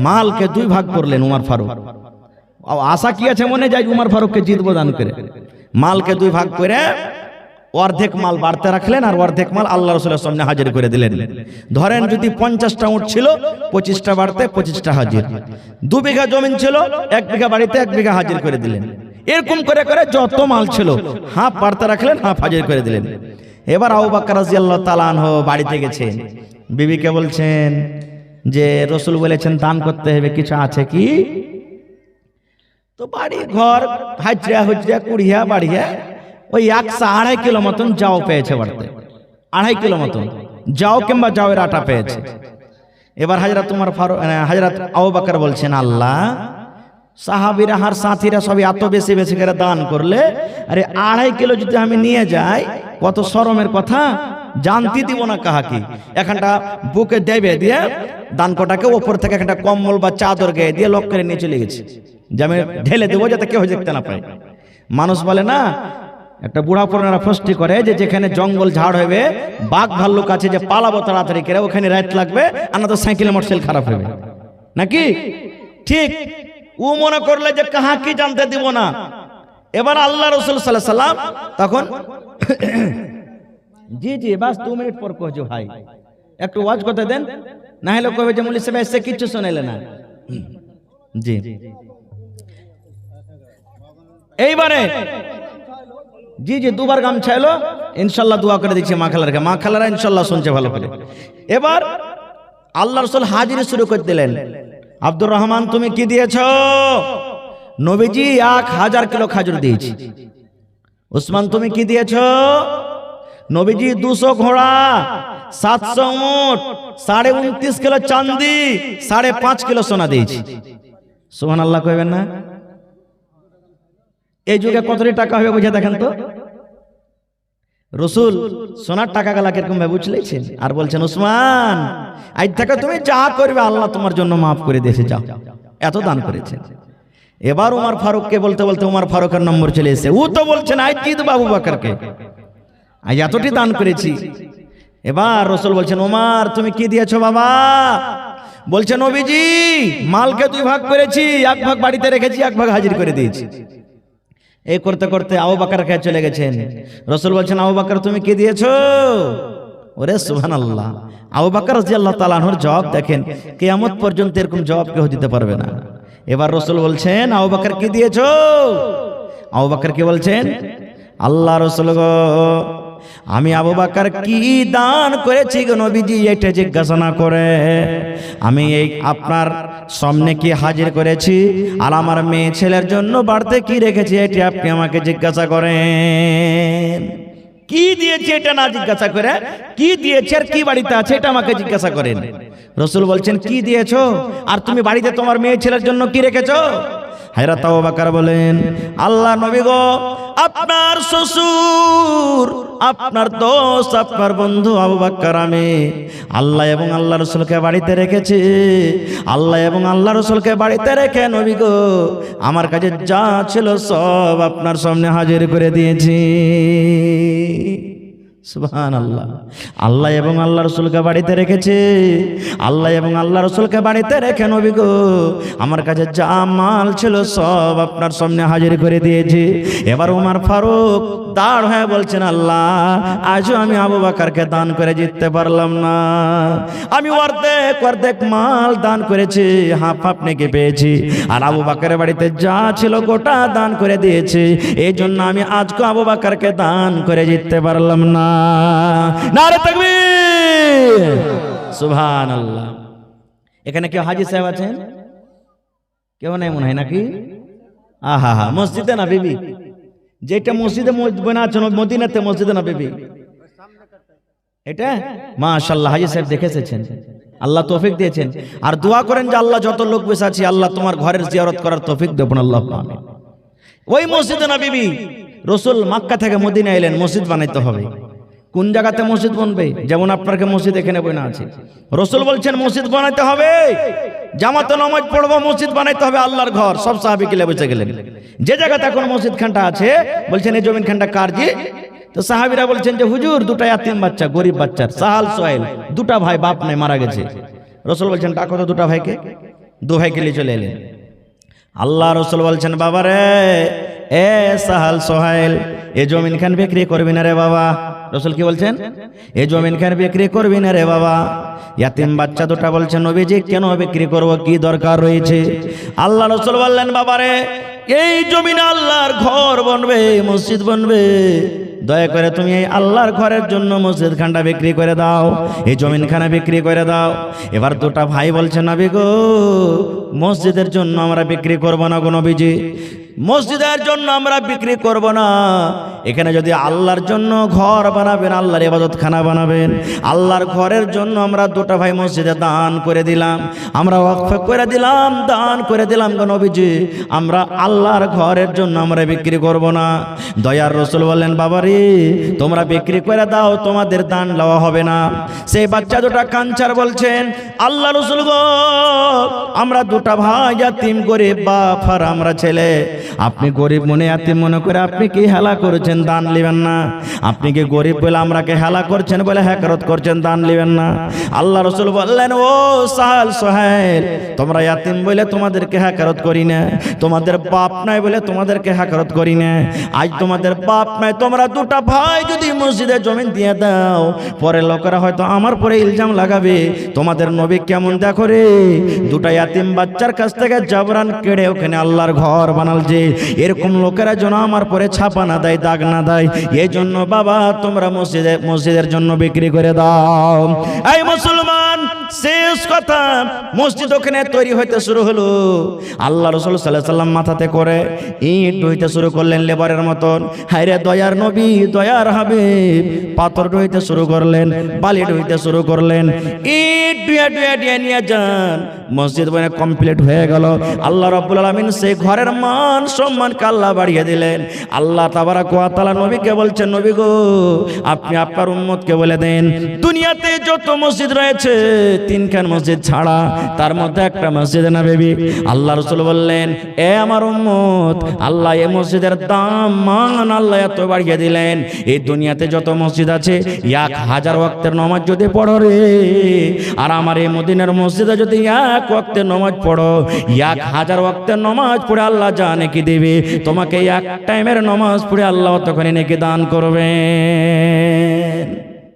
মালকে দুই ভাগ করলেন উমর ফারুক। আশা কি আছে মনে, যায় উমর ফারুককে জিতবো দান করে। মালকে দুই ভাগ করে অর্ধেক মাল বাড়তে রাখলেন, আর অর্ধেক মাল আল্লাহ রাসূলের সামনে হাজির করে দিলেন। ধরেন যদি 50টা উট ছিল, 25টা বাড়তে 25টা হাজির। 2 বিঘা জমিন ছিল, 1 বিঘা বাড়িতে 1 বিঘা হাজির করে দিলেন। এরকম করে করে যত মাল ছিল হাফ বাড়তে রাখলেন, হাফ হাজির করে দিলেন। এবার আবু বকর রাদিয়াল্লাহু তাআলা আনহু বাড়িতে গেছেন, বিবিকে বলছেন যে রাসূল বলেছেন দান করতে হবে, কিছু আছে কি? তো বাড়ি ঘর হাজরা হুজরা কুড়িয়া বাড়িয়া ওই 1.5 কিলো মতন যাও পেয়েছে, বাড়তে 2.5 কিলো মতন যাও কিংবা যাওয়ের আটা পেয়েছে। এবার হযরত আবু বকর বলছেন, আল্লাহ, সাহাবীরা আর সাথীরা সবই এত বেশি বেশি করে দান করলে, আরে 2.5 কিলো যদি আমি নিয়ে যাই কত শরমের কথা, জানতে দিব না কাহাকে। এখানটা বুকে দেবে দিয়ে দান কটাকে ওপর থেকে একটা কম্বল বা চাদর গায়ে দিয়ে লক করে নিয়ে চলে গেছে, যে আমি ঢেলে দেবো যাতে কেউ দেখতে না পায়। মানুষ বলে না, একটা বুড়া পুরানারা ফষ্টি করে যে যেখানে জঙ্গল ঝাড় হবে, বাঘ ভাল্লুক আছে, যে পালাবো তাড়াতাড়ি করে, ওখানে রাত লাগবে, আর না তো সাইকেলে মোটরসাইকেল খারাপ হবে নাকি? ঠিক ও মনে করলে যে কাহাকে জানতে দিব না। এবার আল্লাহ রাসূল সাল্লাল্লাহু আলাইহি সাল্লাম তখন জি জি বাস 2 মিনিট পর কহছো ভাই, একটু ওয়াজ করতে দেন, না হলে কবে যে মুলি সাহেব এসে কিছু শুনাইলে না। জি এইবারে জি জি দুবার গামছা এলো, ইনশাআল্লাহ দোয়া করে দিচ্ছি মা খালারা ইনশাআল্লাহ শুনছে ভালো করে। এবার আল্লাহ রাসূল হাজিরি শুরু করে দিলেন। আব্দুর রহমান তুমি কি দিয়েছো? নবীজি 1000 কিলো খাজুর দিয়েছি। উসমান তুমি কি দিয়েছো? নবীজি 200 ঘোড়া, 700 উট, 29.5 কিলো চাঁদি, 5.5 কিলো সোনা দিয়েছি। সুবহানাল্লাহ কইবেন না? এই যুগে কতটি টাকা হবে বুঝে দেখেন তো। রাসূল সোনার টাকা গালা কিরকম ভাবে বুঝলেছেন, আর বলছেন উসমান আজ থেকে তুমি যা করবে আল্লাহ তোমার জন্য মাফ করে দিয়েছে, যাও, এত দান করেছেন। এবার উমর ফারুককে বলতে বলতে উমর ফারুকের নম্বর চলে এসেছে, ও তো বলছেন আজ কি দেব আবু বকরকে, আজ এতটি দান করেছি। এবার রাসূল বলছেন, ওমর তুমি কি দিয়েছো বাবা? বলছে নবীজি মালকে 2 ভাগ করেছি, 1 ভাগ বাড়িতে রেখেছি, 1 ভাগ হাজির করে দিয়েছি। এই করতে করতে আবু বকর কাছে চলে গেছেন। রাসূল বলছেন, আবু বকর তুমি কি দিয়েছো? ওরে সুবহানাল্লাহ, আবু বকর রাদিয়াল্লাহু তাআলা আনহুর জবাব দেখেন, কিয়ামত পর্যন্ত এরকম জবাব কেউ দিতে পারবে না। এবার রাসূল বলছেন, আবু বকর কি দিয়েছো? আবু বকর কি বলছেন, আল্লাহ রাসূল গো আমি আবু বকর কি দান করেছি গো নবীজি, এটা জিজ্ঞাসা না করে আমি এই আপনার সামনে কি হাজির করেছি, আর আমার মেয়ে ছেলের জন্য বাড়তে কি রেখেছি, এটি আপনি আমাকে জিজ্ঞাসা করেন। কি দিয়েছে এটা না জিজ্ঞাসা করে, কি দিয়েছে আর কি বাড়িতে আছে এটা আমাকে জিজ্ঞাসা করেন। রাসূল বলছেন, কি দিয়েছো আর তুমি বাড়িতে তোমার মেয়ে ছেলের জন্য কি রেখেছো? হযরত আবু বকর বলেন, আল্লাহ নবী গো আপনার শ্বশুর, আপনার দোস্ত, আপনার বন্ধু আবু বকর আমি আল্লাহ এবং আল্লাহ রাসূলকে বাড়িতে রেখেছি। আল্লাহ এবং আল্লাহ রাসূলকে বাড়িতে রেখে নবী গো আমার কাছে যা ছিল সব আপনার সামনে হাজির করে দিয়েছি। সুবহানাল্লাহ, আল্লাহ এবং আল্লাহ রাসূলকে বাড়িতে রেখেছে, আল্লাহ এবং আল্লাহ রাসূলকে বাড়িতে রেখে নবী গো আমার কাছে যা মাল ছিল সব আপনার সামনে হাজির করে দিয়েছি। এবার উমর ফারুক দাঁড় হয়ে বলছেন, আল্লাহ আজও আমি আবু বকরকে দান করে জিততে পারলাম না, আমি অর্ধেক মাল দান করেছি, হাফ নেকি পেয়েছি, আর আবু বকরের বাড়িতে যা ছিল গোটা দান করে দিয়েছি, এই জন্য আমি আজকে আবু বকরকে দান করে জিততে পারলাম না। নারে তাকবীর, সুবহানাল্লাহ। এখানে কেউ হাজী সাহেব আছেন? কেউ নাই মনে হয় নাকি? আহা হা, মসজিদে না বিবি, যেটা মসজিদে বানাচ্ছে মদিনাতে মসজিদে না বিবি, এটা মাশাআল্লাহ হাজী সাহেব দেখে এসেছেন, আল্লাহ তৌফিক দিয়েছেন। আর দোয়া করেন যে আল্লাহ যত লোক বসে আছে আল্লাহ তোমার ঘরের জিয়ারত করার তৌফিক দেবেন, আল্লাহ আমিন। ওই মসজিদে নববী রাসূল মক্কা থেকে মদিনা এলেন, মসজিদ বানাইতে হবে। কোন জায়গাতে মসজিদ বানবে? যেমন আপনাকে মসজিদ এখানে বনা আছে, রাসূল বলছেন মসজিদ বানাইতে হবে, জামাতে নামাজ পড়বো, মসজিদ বানাইতে হবে, আল্লাহর ঘর। সব সাহাবী কিলে বসে গেলেন। যে জায়গাতে এখন মসজিদ খানটা আছে বলছেন এই জমিন খানটা কার? জি। তো সাহাবীরা বলছেন যে হুজুর 2টা ইয়াতীম বাচ্চা, গরিব বাচ্চার, সাহাল সোহেল, 2টা ভাই, বাপ নাই, মারা গেছে। রাসূল বলছেন ডাকো তো 2টা ভাইকে। 2 ভাইকে নিয়ে চলে এলেন। আল্লাহ রাসূল বলছেন, বাবা রে, এ সাহাল সোহেল, এই জমিন খান বিক্রি করবি না রে বাবা। রাসূল কি বলছেন? এই জমিন খান বিক্রি করবি না রে বাবা। ইয়াতীম বাচ্চা 2টা বলছেন নবীজি কেন বিক্রি করব, কি দরকার রয়েছে? আল্লাহ রাসূল বললেন, বাবা রে, এই জমিনে আল্লাহর ঘর বনবে, মসজিদ বনবে, দয়া করে তুমি এই আল্লাহর ঘরের জন্য মসজিদ খানটা বিক্রি করে দাও, এই জমিনখানা বিক্রি করে দাও। এবার দুটা ভাই বলছে নবী গো, মসজিদের জন্য আমরা বিক্রি করব না গো নবীজি, মসজিদের জন্য আমরা বিক্রি করব না। এখানে যদি আল্লাহর জন্য ঘর বানাবেন, আল্লাহর ইবাদতখানা বানাবেন, আল্লাহর ঘরের জন্য আমরা দুটা ভাই মসজিদে দান করে দিলাম, আমরা ওয়াকফ করে দিলাম, দান করে দিলাম গো নবীজি, আমরা আল্লাহর ঘরের জন্য আমরা বিক্রি করব না। দয়ার রাসূল বললেন বাবারে তোমরা বিক্রি করে দাও, তোমাদের দান লওয়া হবে না। সেই বাচ্চা দুটা কাঞ্চার বলছেন আল্লাহ রাসূল গো, আমরা দুটা ভাই ইয়াতিম গরিব বাপ আর আমরা ছেলে, আপনি গরিব মনে ইয়াতিম মনে করে আপনি কি হেলা করেছেন, দান নেবেন না? আপনি কি গরিব বলে আমরাকে হেলা করছেন, বলে হ্যাকরত করছেন, দান নেবেন না? আল্লাহ রাসূল বললেন ও সাহাল সোহেল, তোমরা ইয়াতিম বলে তোমাদেরকে হ্যাকরত করি না, তোমাদের বাপ নাই বলে তোমাদেরকে হ্যাকরত করি না। আজ তোমাদের বাপ নাই, তোমরা দুটা ভাই যদি মসজিদে জমিন দিয়ে দাও, পরে লোকেরা হয়তো আমার পরে ইলজাম লাগাবে, তোমাদের নবী কেমন দেখো রে, দুটা ইয়াতিম বাচ্চার কাছ থেকে জবরান কেড়ে ওখানে আল্লাহর ঘর বানালছে। এরকম লোকেরা যেন আমার পরে ছাপা না দেয়, দাগ না দেয়, এই জন্য বাবা তোমরা মসজিদের জন্য বিক্রি করে দাও। এই মুসলমান, শেষ কথা, মসজিদ ওখানে তৈরি হইতে শুরু হলো। আল্লাহ রাসূল সাল্লাল্লাহু আলাইহি সাল্লাম মাথাতে করে ইট হইতে শুরু করলেন লেবারের মতন। হায়রে দয়ার নবী, দয়ার হাবিব, পাথর হইতে শুরু করলেন, বালি হইতে শুরু করলেন, ইট ডুয়া নিয়ে যান। মসজিদ বনে কমপ্লিট হয়ে গেল। আল্লাহ রাব্বুল আলামিন সেই ঘরের মান সম্মানকে আল্লাহ বাড়িয়ে দিলেন। আল্লাহ তাবারাক ওয়া তাআলা নবীকে বলছেন নবী গো, আপনি আপনার উম্মতকে বলে দেন দুনিয়াতে যত মসজিদ রয়েছে তিনখান মসজিদ ছাড়া তার মধ্যে একটা মসজিদ নববী। আল্লাহ রাসূল বললেন এ আমার উম্মত, আল্লাহ এই মসজিদের দাম মান আল্লাহ এত বাড়িয়ে দিলেন, এই দুনিয়াতে যত মসজিদ আছে 1000 ওয়াক্তের নামাজ যদি পড়ো রে, আর আমার এই মদিনার মসজিদে যদি 1 ওয়াক্তের নামাজ পড়ো, 1000 ওয়াক্তের নামাজ পড়ে আল্লাহ যা নেকি দেবে, তোমাকে এক টাইমের নামাজ পড়ে আল্লাহ তখনই নেকি দান করবে।